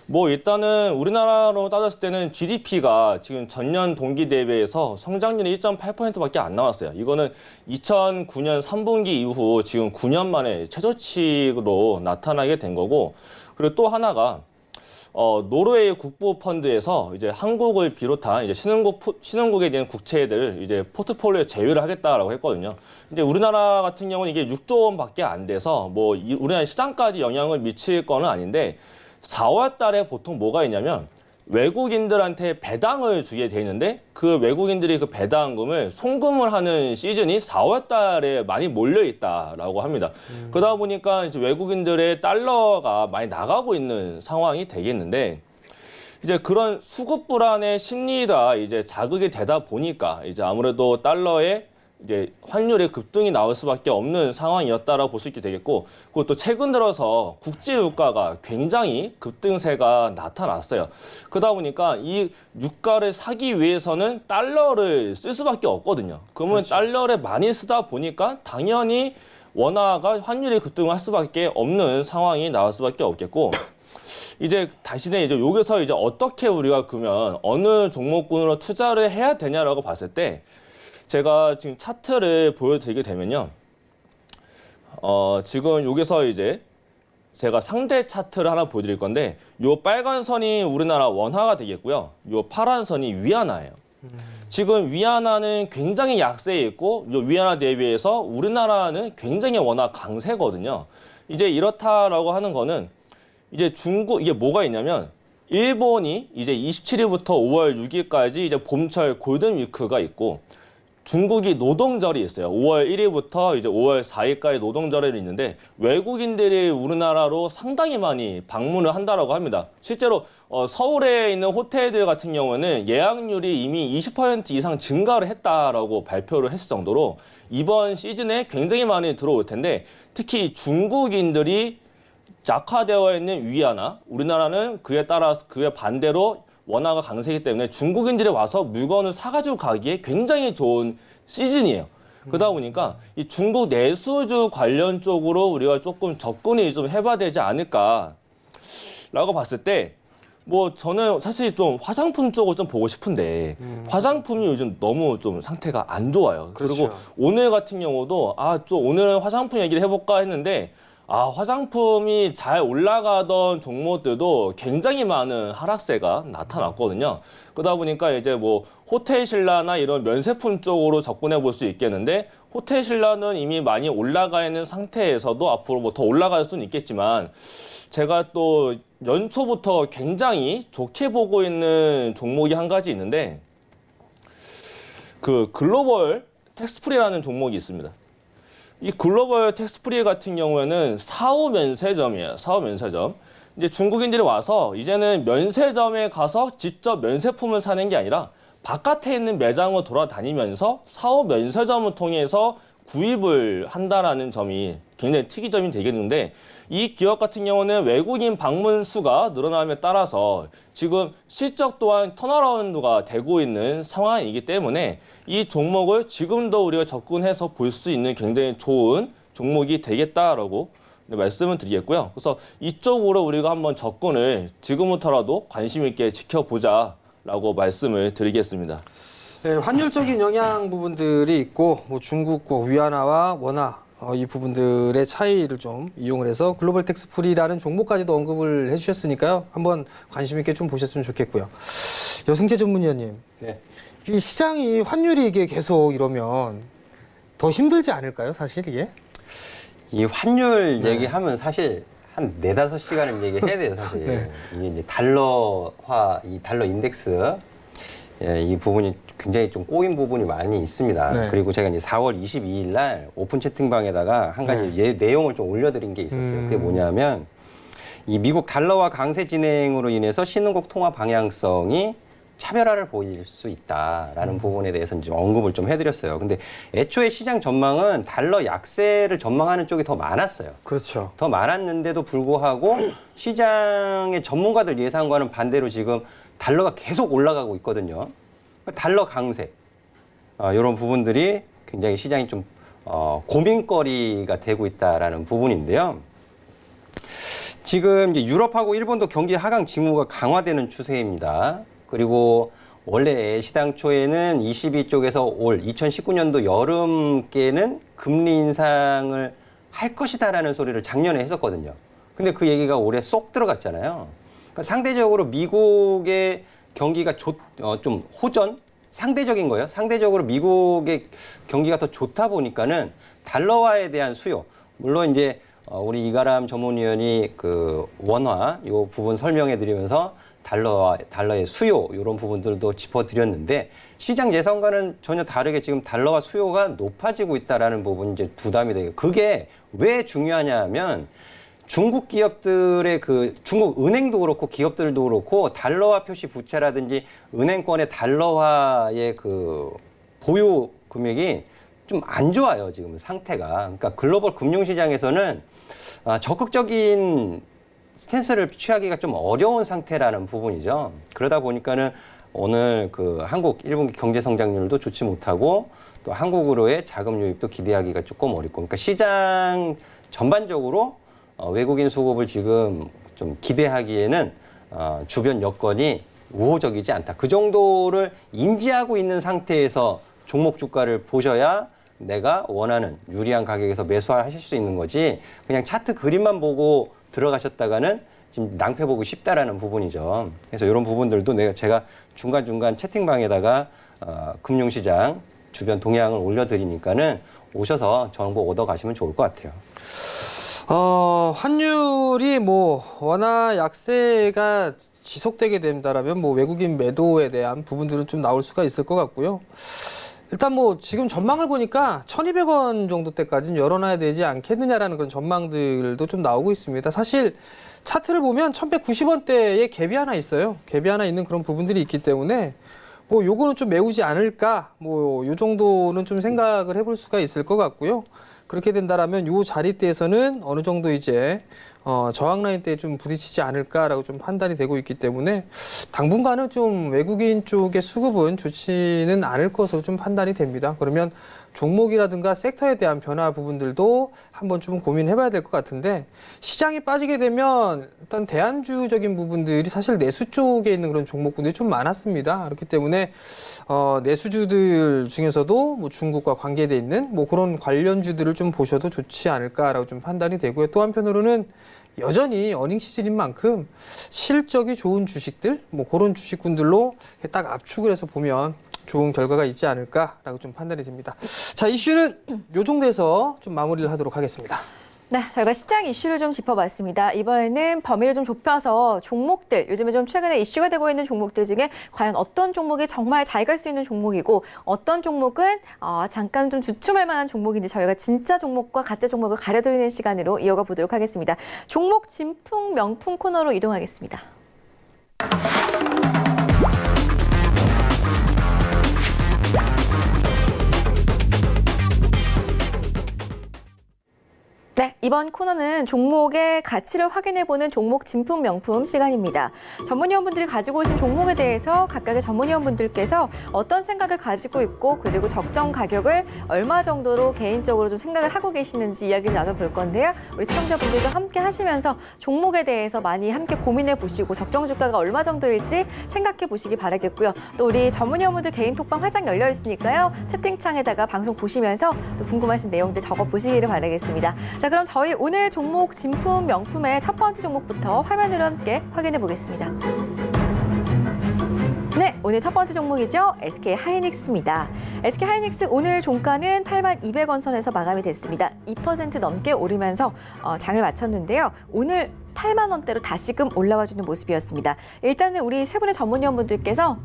뭐 일단은 우리나라로 따졌을 때는 GDP가 지금 전년 동기 대비해서 성장률이 1.8%밖에 안 나왔어요. 이거는 2009년 3분기 이후 지금 9년 만에 최저치로 나타나게 된 거고, 그리고 또 하나가 노르웨이 국부 펀드에서 이제 한국을 비롯한 이제 신흥국에 대한 국채들을 이제 포트폴리오에 제외를 하겠다라고 했거든요. 근데 우리나라 같은 경우는 이게 6조 원밖에 안 돼서 뭐 우리나라 시장까지 영향을 미칠 거는 아닌데, 4월 달에 보통 뭐가 있냐면 외국인들한테 배당을 주게 돼 있는데, 그 외국인들이 그 배당금을 송금을 하는 시즌이 4월 달에 많이 몰려 있다라고 합니다. 그러다 보니까 이제 외국인들의 달러가 많이 나가고 있는 상황이 되겠는데, 이제 그런 수급 불안의 심리가 이제 자극이 되다 보니까 이제 아무래도 달러의 이제 환율의 급등이 나올 수밖에 없는 상황이었다라고 볼 수 있게 되겠고, 그것도 최근 들어서 국제 유가가 굉장히 급등세가 나타났어요. 그러다 보니까 이 유가를 사기 위해서는 달러를 쓸 수밖에 없거든요. 그러면 그렇죠. 달러를 많이 쓰다 보니까 당연히 원화가 환율이 급등을 할 수밖에 없는 상황이 나올 수밖에 없겠고, 이제 다시는 이제 여기서 이제 어떻게 우리가 그러면 어느 종목군으로 투자를 해야 되냐라고 봤을 때, 제가 지금 차트를 보여드리게 되면요. 지금 여기서 이제 제가 상대 차트를 하나 보여드릴 건데, 요 빨간 선이 우리나라 원화가 되겠고요. 요 파란 선이 위안화예요. 지금 위안화는 굉장히 약세에 있고, 요 위안화 대비해서 우리나라는 굉장히 원화 강세거든요. 이제 이렇다라고 하는 거는 이제 이게 뭐가 있냐면, 일본이 이제 27일부터 5월 6일까지 이제 봄철 골든 위크가 있고, 중국이 노동절이 있어요. 5월 1일부터 이제 5월 4일까지 노동절이 있는데 외국인들이 우리나라로 상당히 많이 방문을 한다라고 합니다. 실제로 서울에 있는 호텔들 같은 경우는 예약률이 이미 20% 이상 증가를 했다라고 발표를 했을 정도로 이번 시즌에 굉장히 많이 들어올 텐데 특히 중국인들이 약화되어 있는 위안화, 우리나라는 그에 반대로 원화가 강세이기 때문에 중국인들이 와서 물건을 사가지고 가기에 굉장히 좋은 시즌이에요. 그러다 보니까 이 중국 내수주 관련 쪽으로 우리가 조금 접근이 좀 해봐야 되지 않을까라고 봤을 때 뭐 저는 사실 좀 화장품 쪽을 좀 보고 싶은데 화장품이 요즘 너무 좀 상태가 안 좋아요. 그렇죠. 그리고 오늘 같은 경우도 좀 오늘은 화장품 얘기를 해볼까 했는데 화장품이 잘 올라가던 종목들도 굉장히 많은 하락세가 나타났거든요. 그러다 보니까 이제 뭐 호텔 신라나 이런 면세품 쪽으로 접근해 볼 수 있겠는데 호텔 신라는 이미 많이 올라가 있는 상태에서도 앞으로 뭐 더 올라갈 수는 있겠지만 제가 또 연초부터 굉장히 좋게 보고 있는 종목이 한 가지 있는데 그 글로벌 텍스프리라는 종목이 있습니다. 이 글로벌 텍스프리 같은 경우에는 4호 면세점이에요. 4호 면세점. 이제 중국인들이 와서 이제는 면세점에 가서 직접 면세품을 사는 게 아니라 바깥에 있는 매장을 돌아다니면서 4호 면세점을 통해서 구입을 한다라는 점이 굉장히 특이점이 되겠는데 이 기업 같은 경우는 외국인 방문 수가 늘어남에 따라서 지금 실적 또한 턴어라운드가 되고 있는 상황이기 때문에 이 종목을 지금도 우리가 접근해서 볼 수 있는 굉장히 좋은 종목이 되겠다라고 말씀을 드리겠고요. 그래서 이쪽으로 우리가 한번 접근을 지금부터라도 관심 있게 지켜보자라고 말씀을 드리겠습니다. 네, 환율적인 영향 부분들이 있고 뭐 중국과 위안화와 원화 이 부분들의 차이를 좀 이용을 해서 글로벌 텍스프리라는 종목까지도 언급을 해주셨으니까요. 한번 관심 있게 좀 보셨으면 좋겠고요. 여승재 전문위원님, 네. 이 시장이 환율이 이게 계속 이러면 더 힘들지 않을까요, 사실 이게? 이 환율 얘기하면 사실 한 4-5시간을 얘기해야 돼요, 사실. 네. 이게 이제 달러화, 이 달러 인덱스, 이 부분이 굉장히 좀 꼬인 부분이 많이 있습니다. 네. 그리고 제가 이제 4월 22일 날 오픈 채팅방에다가 한 가지 내용을 좀 올려드린 게 있었어요. 그게 뭐냐면 이 미국 달러화 강세 진행으로 인해서 신흥국 통화 방향성이 차별화를 보일 수 있다라는 부분에 대해서 좀 언급을 좀 해드렸어요. 근데 애초에 시장 전망은 달러 약세를 전망하는 쪽이 더 많았어요. 그렇죠. 더 많았는데도 불구하고 시장의 전문가들 예상과는 반대로 지금 달러가 계속 올라가고 있거든요. 달러 강세 이런 부분들이 굉장히 시장이 좀 고민거리가 되고 있다라는 부분인데요. 지금 이제 유럽하고 일본도 경기 하강 징후가 강화되는 추세입니다. 그리고 원래 시당초에는 ECB 쪽에서 올 2019년도 여름께는 금리 인상을 할 것이다라는 소리를 작년에 했었거든요. 근데 그 얘기가 올해 쏙 들어갔잖아요. 그러니까 상대적으로 미국의 경기가 좀 호전? 상대적인 거예요. 상대적으로 미국의 경기가 더 좋다 보니까는 달러화에 대한 수요. 물론 이제 우리 이가람 전문위원이 그 원화 요 부분 설명해 드리면서 달러의 수요 이런 부분들도 짚어드렸는데 시장 예상과는 전혀 다르게 지금 달러와 수요가 높아지고 있다라는 부분이 이제 부담이 되고 그게 왜 중요하냐면 중국 기업들의 중국 은행도 그렇고 기업들도 그렇고 달러화 표시 부채라든지 은행권의 달러화의 보유 금액이 좀 안 좋아요, 지금 상태가. 그러니까 글로벌 금융시장에서는 적극적인 스탠스를 취하기가 좀 어려운 상태라는 부분이죠. 그러다 보니까는 오늘 한국 1분기 경제 성장률도 좋지 못하고 또 한국으로의 자금 유입도 기대하기가 조금 어렵고 그러니까 시장 전반적으로 외국인 수급을 지금 좀 기대하기에는 주변 여건이 우호적이지 않다. 그 정도를 인지하고 있는 상태에서 종목 주가를 보셔야 내가 원하는 유리한 가격에서 매수하실 수 있는 거지 그냥 차트 그림만 보고 들어가셨다가는 지금 낭패 보고 쉽다라는 부분이죠. 그래서 이런 부분들도 제가 중간중간 채팅방에다가 금융시장 주변 동향을 올려드리니까는 오셔서 정보 얻어 가시면 좋을 것 같아요. 환율이 원화 약세가 지속되게 된다라면 외국인 매도에 대한 부분들은 좀 나올 수가 있을 것 같고요. 일단 뭐 지금 전망을 보니까 1,200원 정도대까지는 열어놔야 되지 않겠느냐라는 그런 전망들도 좀 나오고 있습니다. 사실 차트를 보면 1,190원대에 갭이 하나 있어요. 갭이 하나 있는 그런 부분들이 있기 때문에 뭐 요거는 좀 메우지 않을까, 뭐 요 정도는 좀 생각을 해볼 수가 있을 것 같고요. 그렇게 된다라면 요 자리대에서는 어느 정도 이제 저항 라인대에 좀 부딪히지 않을까라고 좀 판단이 되고 있기 때문에 당분간은 좀 외국인 쪽의 수급은 좋지는 않을 것으로 좀 판단이 됩니다. 그러면 종목이라든가 섹터에 대한 변화 부분들도 한번 좀 고민해봐야 될 것 같은데, 시장이 빠지게 되면 일단 대안주적인 부분들이 사실 내수 쪽에 있는 그런 종목군들이 좀 많았습니다. 그렇기 때문에 내수주들 중에서도 뭐 중국과 관계돼 있는 뭐 그런 관련주들을 좀 보셔도 좋지 않을까라고 좀 판단이 되고요. 또 한편으로는 여전히 어닝 시즌인 만큼 실적이 좋은 주식들, 뭐 그런 주식군들로 딱 압축을 해서 보면 좋은 결과가 있지 않을까라고 좀 판단이 됩니다. 자, 이슈는 요 정도에서 좀 마무리를 하도록 하겠습니다. 네, 저희가 시장 이슈를 좀 짚어봤습니다. 이번에는 범위를 좀 좁혀서 종목들, 요즘에 좀 최근에 이슈가 되고 있는 종목들 중에 과연 어떤 종목이 정말 잘 갈 수 있는 종목이고 어떤 종목은 잠깐 좀 주춤할 만한 종목인지 저희가 진짜 종목과 가짜 종목을 가려드리는 시간으로 이어가 보도록 하겠습니다. 종목 진품 명품 코너로 이동하겠습니다. 네, 이번 코너는 종목의 가치를 확인해보는 종목 진품 명품 시간입니다. 전문위원분들이 가지고 오신 종목에 대해서 각각의 전문위원분들께서 어떤 생각을 가지고 있고 그리고 적정 가격을 얼마 정도로 개인적으로 좀 생각을 하고 계시는지 이야기를 나눠볼 건데요. 우리 시청자분들도 함께 하시면서 종목에 대해서 많이 함께 고민해 보시고 적정 주가가 얼마 정도일지 생각해 보시기 바라겠고요. 또 우리 전문위원분들 개인 톡방 활짝 열려 있으니까요. 채팅창에다가 방송 보시면서 또 궁금하신 내용들 적어 보시기를 바라겠습니다. 자, 그럼 저희 오늘 종목 진품 명품의 첫 번째 종목부터 화면으로 함께 확인해 보겠습니다. 네, 오늘 첫 번째 종목이죠. SK 하이닉스입니다. SK 하이닉스 오늘 종가는 82,200원 선에서 마감이 됐습니다. 2% 넘게 오르면서 장을 마쳤는데요. 오늘 8만 원대로 다시금 올라와주는 모습이었습니다. 일단은 우리 세 분의 전문위원분들께서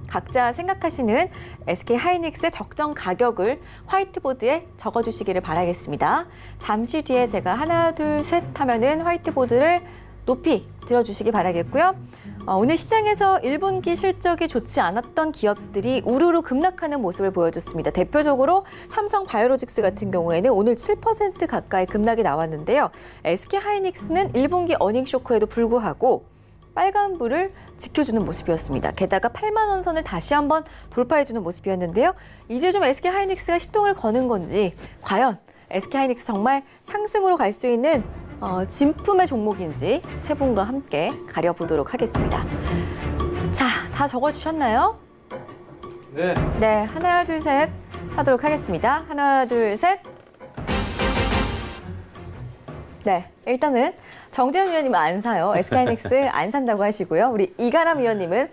각자 생각하시는 SK 하이닉스의 적정 가격을 화이트보드에 적어주시기를 바라겠습니다. 잠시 뒤에 제가 하나, 둘, 셋 하면은 화이트보드를 높이 들어주시기 바라겠고요. 오늘 시장에서 1분기 실적이 좋지 않았던 기업들이 우르르 급락하는 모습을 보여줬습니다. 대표적으로 삼성바이오로직스 같은 경우에는 오늘 7% 가까이 급락이 나왔는데요. SK 하이닉스는 1분기 어닝 쇼크에도 불구하고 빨간불을 지켜주는 모습이었습니다. 게다가 8만 원 선을 다시 한번 돌파해주는 모습이었는데요. 이제 좀 SK 하이닉스가 시동을 거는 건지 과연 SK 하이닉스 정말 상승으로 갈 수 있는 진품의 종목인지 세 분과 함께 가려보도록 하겠습니다. 자, 다 적어주셨나요? 네. 네, 하나, 둘, 셋 하도록 하겠습니다. 하나, 둘, 셋. 네, 일단은 정재훈 위원님은 안 사요. SK하이닉스 안 산다고 하시고요. 우리 이가람 위원님은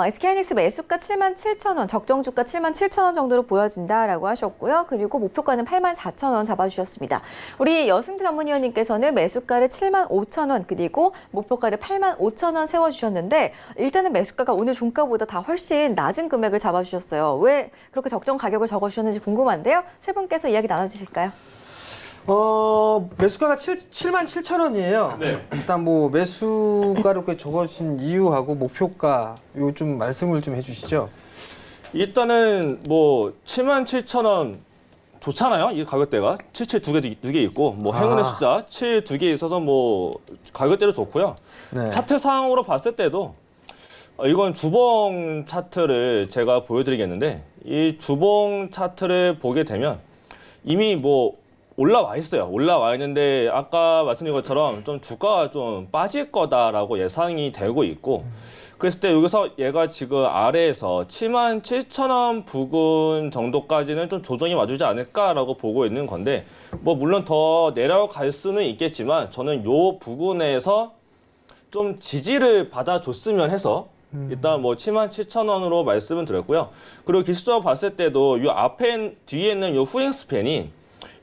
SK하이닉스 매수가 77,000원, 적정 주가 77,000원 정도로 보여진다라고 하셨고요. 그리고 목표가는 84,000원 잡아주셨습니다. 우리 여승태 전문위원님께서는 매수가를 75,000원 그리고 목표가를 85,000원 세워주셨는데 일단은 매수가가 오늘 종가보다 다 훨씬 낮은 금액을 잡아주셨어요. 왜 그렇게 적정 가격을 적어주셨는지 궁금한데요. 세 분께서 이야기 나눠주실까요? 매수가가 77,000원이에요. 네. 일단 뭐 매수가로 이렇게 적어진 이유하고 목표가 요 좀 말씀을 좀 해주시죠. 일단은 뭐 77,000원 좋잖아요. 이 가격대가 77 두 개 있고 뭐 행운의 숫자 7 두 개 있어서 뭐 가격대도 좋고요. 네. 차트상으로 봤을 때도 이건 주봉 차트를 제가 보여드리겠는데 이 주봉 차트를 보게 되면 이미 뭐 올라와 있어요. 올라와 있는데 아까 말씀드린 것처럼 좀 주가가 좀 빠질 거다라고 예상이 되고 있고 그랬을 때 여기서 얘가 지금 아래에서 77,000원 부근 정도까지는 좀 조정이 와주지 않을까라고 보고 있는 건데 뭐 물론 더 내려갈 수는 있겠지만 저는 요 부근에서 좀 지지를 받아줬으면 해서 일단 뭐 77,000원으로 말씀을 드렸고요. 그리고 기술적으로 봤을 때도 요 앞에 뒤에 있는 요 후행 스팬이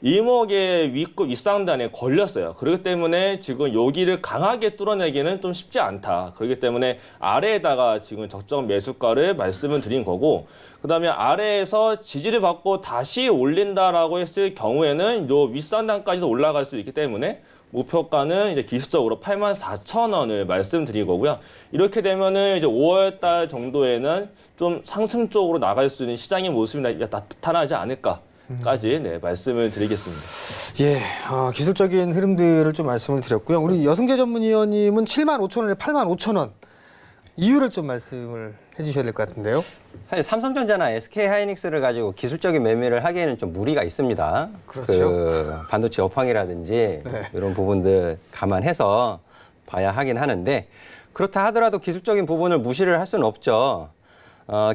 이목의 위급 윗상단에 걸렸어요. 그렇기 때문에 지금 여기를 강하게 뚫어내기는 좀 쉽지 않다. 그렇기 때문에 아래에다가 지금 적정 매수가를 말씀을 드린 거고, 그다음에 아래에서 지지를 받고 다시 올린다라고 했을 경우에는 요 윗상단까지도 올라갈 수 있기 때문에 목표가는 이제 기술적으로 84,000원을 말씀드리고요. 이렇게 되면은 이제 5월 달 정도에는 좀 상승 쪽으로 나갈 수 있는 시장의 모습이 나타나지 않을까까지 네, 말씀을 드리겠습니다. 예, 기술적인 흐름들을 좀 말씀을 드렸고요. 우리 여승재 전문위원님은 75,000원에 85,000원 이유를 좀 말씀을 해주셔야 될 것 같은데요. 사실 삼성전자나 SK하이닉스를 가지고 기술적인 매매를 하기에는 좀 무리가 있습니다. 그렇죠. 그 반도체 업황이라든지 네. 이런 부분들 감안해서 봐야 하긴 하는데, 그렇다 하더라도 기술적인 부분을 무시를 할 수는 없죠.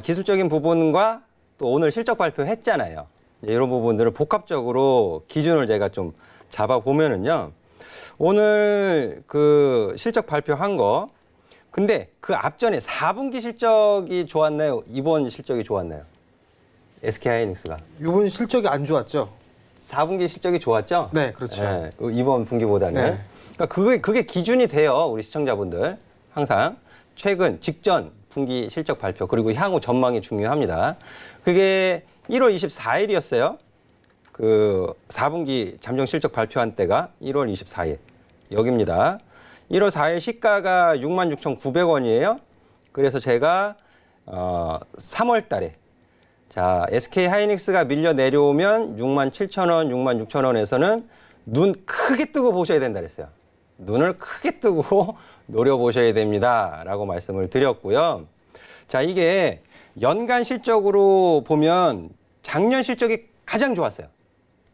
기술적인 부분과 또 오늘 실적 발표했잖아요. 이런 부분들을 복합적으로 기준을 제가 좀 잡아보면은요. 오늘 그 실적 발표한 거, 근데 그 앞전에 4분기 실적이 좋았나요? 이번 실적이 좋았나요? SK하이닉스가. 이번 실적이 안 좋았죠? 4분기 실적이 좋았죠? 네, 그렇죠. 네, 이번 분기보다는. 네. 그러니까 그게 기준이 돼요. 우리 시청자분들. 항상 최근 직전 분기 실적 발표, 그리고 향후 전망이 중요합니다. 그게 1월 24일이었어요. 그 4분기 잠정 실적 발표한 때가 1월 24일. 여기입니다. 1월 4일 시가가 66,900원이에요. 그래서 제가 3월 달에 자, SK하이닉스가 밀려 내려오면 67,000원, 66,000원에서는 눈 크게 뜨고 보셔야 된다 그랬어요. 눈을 크게 뜨고 노려보셔야 됩니다라고 말씀을 드렸고요. 자, 이게 연간 실적으로 보면 작년 실적이 가장 좋았어요.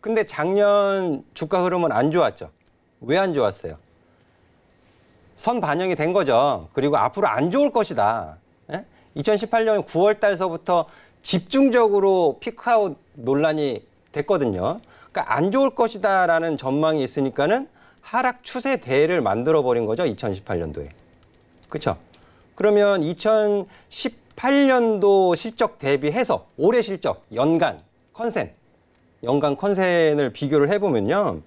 근데 작년 주가 흐름은 안 좋았죠. 왜 안 좋았어요? 선 반영이 된 거죠. 그리고 앞으로 안 좋을 것이다. 2018년 9월 달서부터 집중적으로 피크아웃 논란이 됐거든요. 그러니까 안 좋을 것이다라는 전망이 있으니까는 하락 추세대를 만들어버린 거죠. 2018년도에. 그렇죠? 그러면 2018년도 실적 대비해서 올해 실적, 연간 컨센을 비교를 해보면요.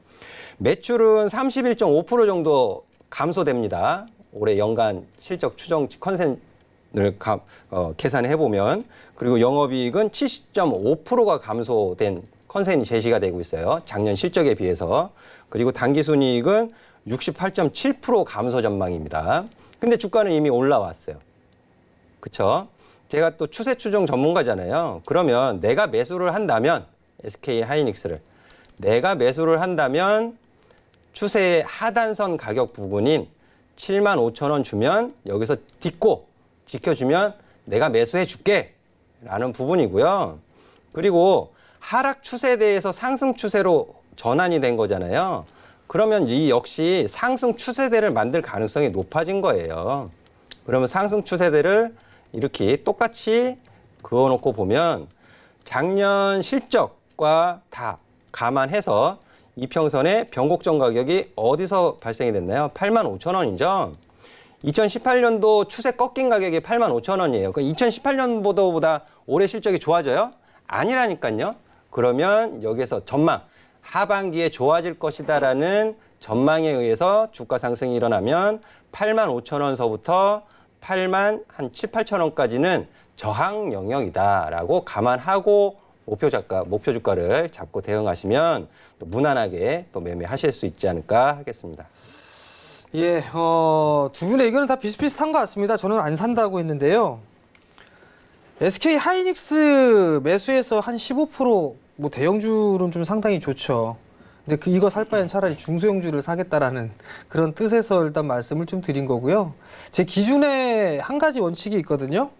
매출은 31.5% 정도 감소됩니다. 올해 연간 실적 추정 컨센을 계산해 보면, 그리고 영업이익은 70.5%가 감소된 컨센이 제시가 되고 있어요. 작년 실적에 비해서. 그리고 당기순이익은 68.7% 감소 전망입니다. 근데 주가는 이미 올라왔어요. 그렇죠? 제가 또 추세 추정 전문가잖아요. 그러면 내가 매수를 한다면 SK하이닉스를 내가 매수를 한다면 추세의 하단선 가격 부분인 75,000원 주면 여기서 딛고 지켜주면 내가 매수해 줄게 라는 부분이고요. 그리고 하락 추세대에서 상승 추세로 전환이 된 거잖아요. 그러면 이 역시 상승 추세대를 만들 가능성이 높아진 거예요. 그러면 상승 추세대를 이렇게 똑같이 그어놓고 보면 작년 실적과 다 감안해서 이평선의 변곡점 가격이 어디서 발생이 됐나요? 85,000원이죠. 2018년도 추세 꺾인 가격이 85,000원이에요. 2018년보다 올해 실적이 좋아져요? 아니라니까요. 그러면 여기서 전망, 하반기에 좋아질 것이다라는 전망에 의해서 주가 상승이 일어나면 85,000원서부터 7, 8,000원까지는 저항 영역이다라고 감안하고 목표 주가를 잡고 대응하시면 또 무난하게 또 매매하실 수 있지 않을까 하겠습니다. 예, 두 분의 의견은 다 비슷비슷한 것 같습니다. 저는 안 산다고 했는데요. SK하이닉스 매수해서 한 15% 뭐 대형주는 좀 상당히 좋죠. 근데 이거 살 바엔 차라리 중소형주를 사겠다라는 그런 뜻에서 일단 말씀을 좀 드린 거고요. 제 기준에 한 가지 원칙이 있거든요.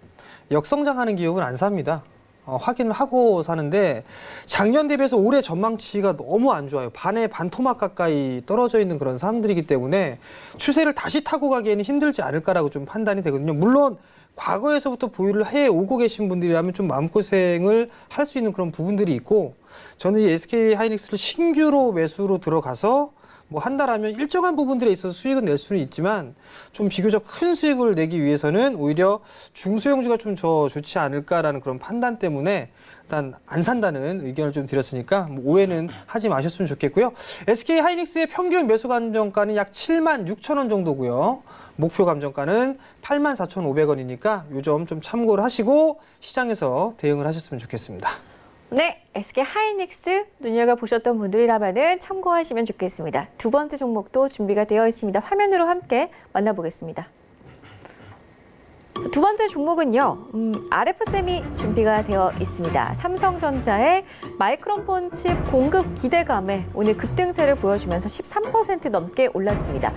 역성장하는 기업은 안 삽니다. 확인을 하고 사는데 작년 대비해서 올해 전망치가 너무 안 좋아요. 반에 반토막 가까이 떨어져 있는 그런 상황들이기 때문에 추세를 다시 타고 가기에는 힘들지 않을까라고 좀 판단이 되거든요. 물론 과거에서부터 보유를 해오고 계신 분들이라면 좀 마음고생을 할 수 있는 그런 부분들이 있고, 저는 이 SK하이닉스를 신규로 매수로 들어가서 뭐 한 달 하면 일정한 부분들에 있어서 수익은 낼 수는 있지만 좀 비교적 큰 수익을 내기 위해서는 오히려 중소형주가 좀 더 좋지 않을까라는 그런 판단 때문에 일단 안 산다는 의견을 좀 드렸으니까 뭐 오해는 하지 마셨으면 좋겠고요. SK 하이닉스의 평균 매수 감정가는 약 7만 6천 원 정도고요. 목표 감정가는 8만 4,500원이니까 요 점 좀 참고를 하시고 시장에서 대응을 하셨으면 좋겠습니다. 네, SK 하이닉스 눈여겨보셨던 분들이라면 참고하시면 좋겠습니다. 두 번째 종목도 준비가 되어 있습니다. 화면으로 함께 만나보겠습니다. 두 번째 종목은요, RF세미 준비가 되어 있습니다. 삼성전자의 마이크론폰 칩 공급 기대감에 오늘 급등세를 보여주면서 13% 넘게 올랐습니다.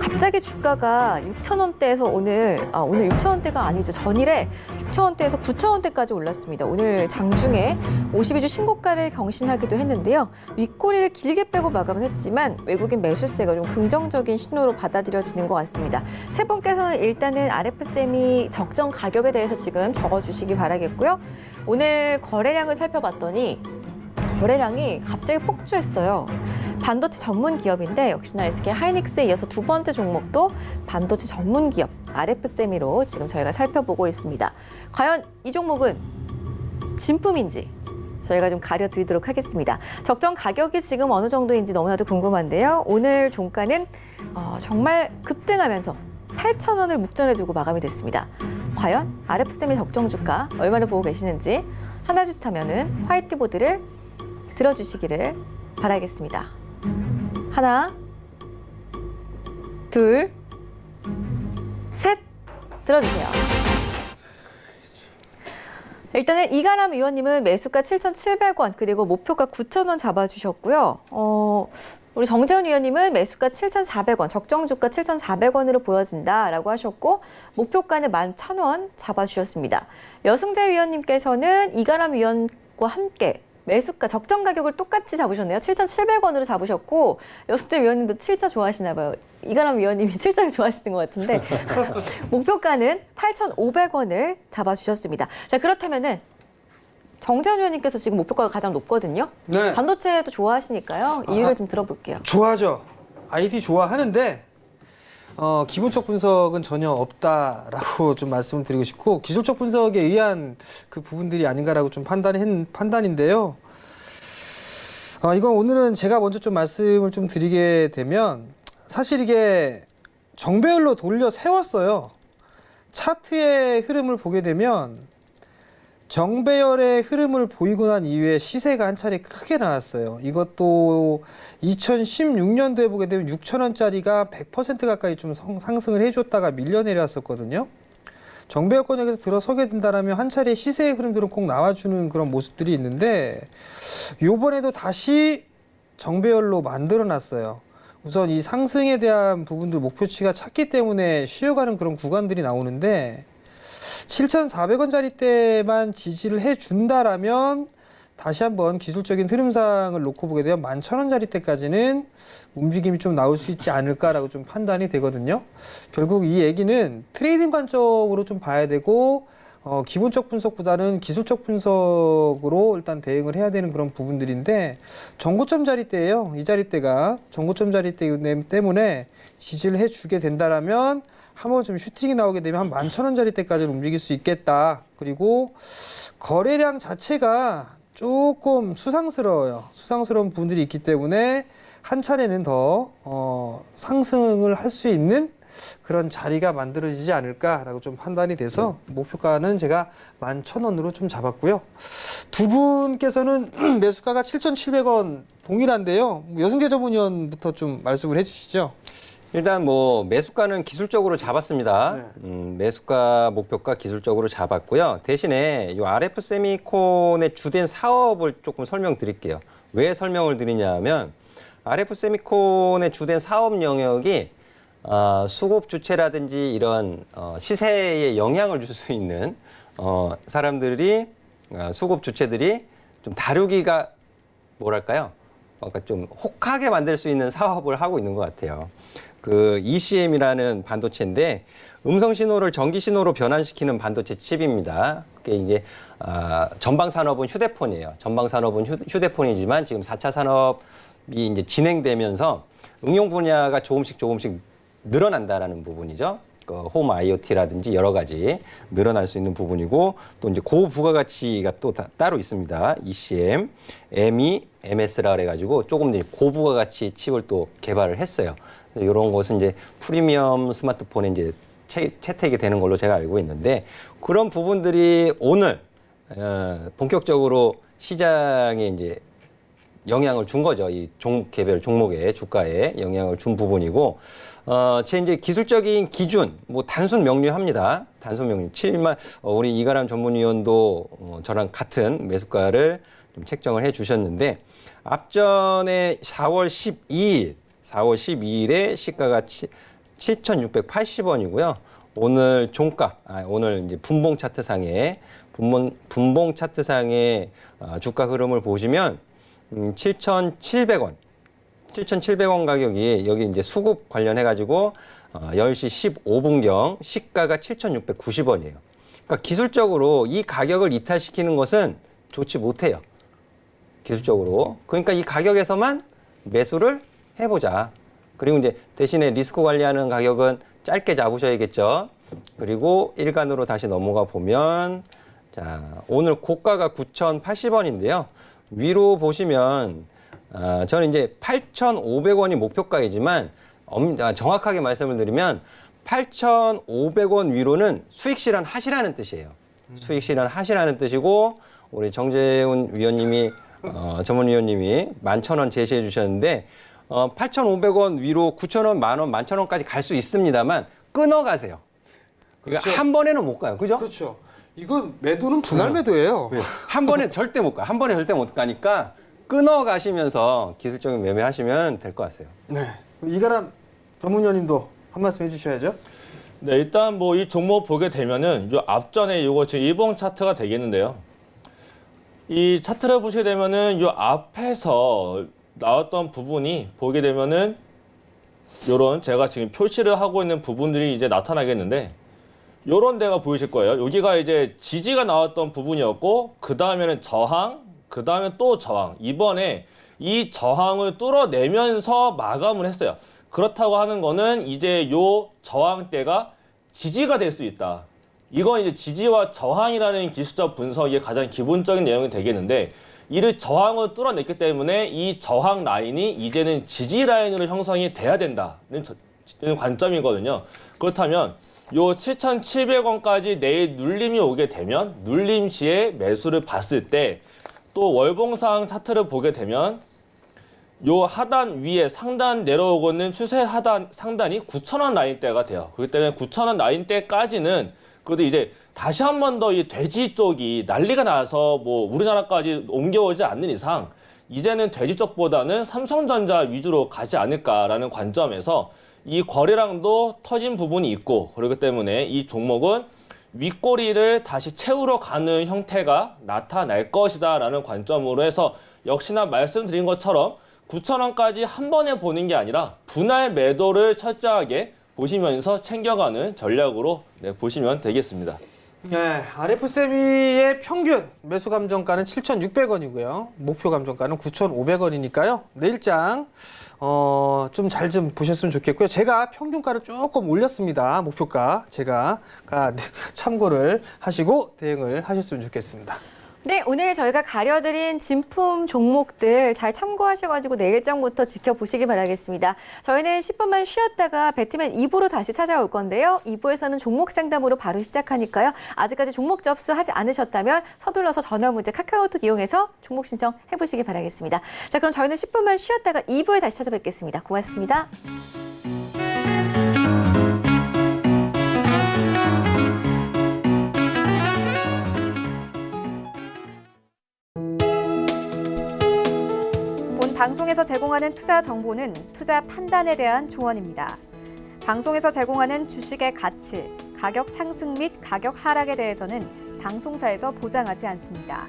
갑자기 주가가 6,000원대에서 오늘 6,000원대가 아니죠. 전일에 6,000원대에서 9,000원대까지 올랐습니다. 오늘 장중에 52주 신고가를 경신하기도 했는데요. 윗꼬리를 길게 빼고 마감은 했지만 외국인 매수세가 좀 긍정적인 신호로 받아들여지는 것 같습니다. 세 분께서는 일단은 RF세미 적정 가격에 대해서 지금 적어주시기 바라겠고요. 오늘 거래량을 살펴봤더니 거래량이 갑자기 폭주했어요. 반도체 전문 기업인데 역시나 SK 하이닉스에 이어서 두 번째 종목도 반도체 전문 기업 RF세미로 지금 저희가 살펴보고 있습니다. 과연 이 종목은 진품인지 저희가 좀 가려드리도록 하겠습니다. 적정 가격이 지금 어느 정도인지 너무나도 궁금한데요. 오늘 종가는 정말 급등하면서 8,000원을 묵전해 두고 마감이 됐습니다. 과연 RF세미 적정 주가 얼마나 보고 계시는지 하나 둘 셋 하면은 화이트보드를 들어주시기를 바라겠습니다. 하나, 둘, 셋 들어주세요. 일단은 이가람 의원님은 매수가 7,700원 그리고 목표가 9,000원 잡아주셨고요. 우리 정재훈 의원님은 매수가 7,400원, 적정 주가 7,400원으로 보여진다라고 하셨고 목표가는 11,000원 잡아주셨습니다. 여승재 의원님께서는 이가람 의원과 함께 매수가 적정 가격을 똑같이 잡으셨네요. 7,700원으로 잡으셨고 여승재 의원님도 7자 좋아하시나 봐요. 이가람 의원님이 7자를 좋아하시는 것 같은데 목표가는 8,500원을 잡아주셨습니다. 자, 그렇다면은 정재훈 의원님께서 지금 목표가가 가장 높거든요. 네. 반도체도 좋아하시니까요. 이유를 좀 들어볼게요. 좋아하죠. IT 좋아하는데 기본적 분석은 전혀 없다라고 좀 말씀을 드리고 싶고 기술적 분석에 의한 그 부분들이 아닌가라고 좀 판단인데요. 이건 오늘은 제가 먼저 좀 말씀을 좀 드리게 되면 사실 이게 정배열로 돌려 세웠어요. 차트의 흐름을 보게 되면 정배열의 흐름을 보이고 난 이후에 시세가 한 차례 크게 나왔어요. 이것도 2016년도에 보게 되면 6,000원짜리가 100% 가까이 좀 상승을 해줬다가 밀려 내려왔었거든요. 정배열 권역에서 들어서게 된다면 한 차례 시세의 흐름들은 꼭 나와주는 그런 모습들이 있는데 요번에도 다시 정배열로 만들어놨어요. 우선 이 상승에 대한 부분들 목표치가 찼기 때문에 쉬어가는 그런 구간들이 나오는데 7,400원짜리 때만 지지를 해준다라면 다시 한번 기술적인 흐름상을 놓고 보게 되면 11,000원짜리 때까지는 움직임이 좀 나올 수 있지 않을까라고 좀 판단이 되거든요. 결국 이 얘기는 트레이딩 관점으로 좀 봐야 되고 기본적 분석보다는 기술적 분석으로 일단 대응을 해야 되는 그런 부분들인데 전고점 자리대예요. 이 자리대가 전고점 자리대 때문에 지지를 해주게 된다라면 한번 좀 슈팅이 나오게 되면 한 11,000원짜리 때까지는 움직일 수 있겠다. 그리고 거래량 자체가 조금 수상스러워요. 수상스러운 부분들이 있기 때문에 한 차례는 더 상승을 할 수 있는 그런 자리가 만들어지지 않을까라고 좀 판단이 돼서 목표가는 제가 11,000원으로 좀 잡았고요. 두 분께서는 매수가가 7,700원 동일한데요. 여승재 전문위원부터 좀 말씀을 해주시죠. 일단 뭐 매수가는 기술적으로 잡았습니다. 매수가 목표가 기술적으로 잡았고요. 대신에 이 RF 세미콘의 주된 사업을 조금 설명드릴게요. 왜 설명을 드리냐면 RF 세미콘의 주된 사업 영역이 수급 주체라든지 이런 시세에 영향을 줄 수 있는 사람들이 수급 주체들이 좀 다루기가 뭐랄까요? 그러니까 좀 혹하게 만들 수 있는 사업을 하고 있는 것 같아요. 그 ECM이라는 반도체인데 음성 신호를 전기 신호로 변환시키는 반도체 칩입니다. 그게 이제 전방 산업은 휴대폰이에요. 전방 산업은 휴대폰이지만 지금 4차 산업이 이제 진행되면서 응용 분야가 조금씩 늘어난다라는 부분이죠. 홈 IoT라든지 여러 가지 늘어날 수 있는 부분이고 또 이제 고부가가치가 또 따로 있습니다. ECM, ME, MS라 그래가지고 조금 이제 고부가가치 칩을 또 개발을 했어요. 이런 것은 이제 프리미엄 스마트폰에 이제 채택이 되는 걸로 제가 알고 있는데 그런 부분들이 오늘 본격적으로 시장에 이제 영향을 준 거죠. 이 개별 종목의 주가에 영향을 준 부분이고, 제 이제 기술적인 기준, 뭐 단순 명료합니다. 단순 명료. 우리 이가람 전문위원도 저랑 같은 매수가를 좀 책정을 해 주셨는데, 앞전에 4월 12일에 시가가 7,680원이고요. 오늘 종가, 오늘 이제 분봉 차트상의 주가 흐름을 보시면 7,700원. 7,700원 가격이 여기 이제 수급 관련해가지고 10시 15분경 시가가 7,690원이에요. 그러니까 기술적으로 이 가격을 이탈시키는 것은 좋지 못해요. 기술적으로. 그러니까 이 가격에서만 매수를 해보자. 그리고 이제 대신에 리스크 관리하는 가격은 짧게 잡으셔야겠죠. 그리고 일간으로 다시 넘어가 보면 자, 오늘 고가가 9,080원인데요. 위로 보시면 저는 이제 8,500원이 목표가이지만 정확하게 말씀을 드리면 8,500원 위로는 수익 실현 하시라는 뜻이에요. 수익 실현 하시라는 뜻이고 우리 정재훈 위원님이 전문위원님이 11,000원 제시해 주셨는데 8,500원 위로 9,000원, 만원, 11,000원까지 갈 수 있습니다만 끊어 가세요. 그러니까 그렇죠. 한 번에는 못 가요. 그죠? 그렇죠. 이건 매도는 분할 매도예요. 한 번에 절대 못 가. 한 번에 절대 못 가니까 끊어 가시면서 기술적인 매매하시면 될 것 같아요. 네. 이가람 전문위원님도 한 말씀 해주셔야죠. 네, 일단 뭐 이 종목 보게 되면은 요 앞전에 요거 지금 일봉 차트가 되겠는데요. 이 차트를 보시게 되면은 요 앞에서 나왔던 부분이 보게 되면은 요런 제가 지금 표시를 하고 있는 부분들이 이제 나타나겠는데 요런 데가 보이실 거예요. 여기가 이제 지지가 나왔던 부분이었고 그 다음에는 저항, 그 다음에 또 저항. 이번에 이 저항을 뚫어내면서 마감을 했어요. 그렇다고 하는 거는 이제 요 저항대가 지지가 될 수 있다. 이건 이제 지지와 저항이라는 기술적 분석의 가장 기본적인 내용이 되겠는데 이를 저항을 뚫어냈기 때문에 이 저항 라인이 이제는 지지 라인으로 형성이 돼야 된다는 관점이거든요. 그렇다면 요 7,700원까지 내일 눌림이 오게 되면 눌림 시에 매수를 봤을 때 또 월봉상 차트를 보게 되면 요 하단 위에 상단 내려오고 있는 추세 하단 상단이 9,000원 라인대가 돼요. 그렇기 때문에 9,000원 라인대까지는 그래도 이제 다시 한 번 더 이 돼지 쪽이 난리가 나서 뭐 우리나라까지 옮겨오지 않는 이상 이제는 돼지 쪽보다는 삼성전자 위주로 가지 않을까라는 관점에서 이 거래량도 터진 부분이 있고 그렇기 때문에 이 종목은 윗꼬리를 다시 채우러 가는 형태가 나타날 것이다라는 관점으로 해서 역시나 말씀드린 것처럼 9,000원까지 한 번에 보는 게 아니라 분할 매도를 철저하게 보시면서 챙겨가는 전략으로 보시면 되겠습니다. 네, RF세미의 평균 매수 감정가는 7,600원이고요. 목표 감정가는 9,500원이니까요. 내일장 좀 잘 좀 보셨으면 좋겠고요. 제가 평균가를 조금 올렸습니다. 목표가 제가 참고를 하시고 대응을 하셨으면 좋겠습니다. 네, 오늘 저희가 가려드린 진품 종목들 잘 참고하셔가지고 내일장부터 지켜보시기 바라겠습니다. 저희는 10분만 쉬었다가 배트맨 2부로 다시 찾아올 건데요. 2부에서는 종목 상담으로 바로 시작하니까요. 아직까지 종목 접수하지 않으셨다면 서둘러서 전화 문자 카카오톡 이용해서 종목 신청 해보시기 바라겠습니다. 자, 그럼 저희는 10분만 쉬었다가 2부에 다시 찾아뵙겠습니다. 고맙습니다. 방송에서 제공하는 투자 정보는 투자 판단에 대한 조언입니다. 방송에서 제공하는 주식의 가치, 가격 상승 및 가격 하락에 대해서는 방송사에서 보장하지 않습니다.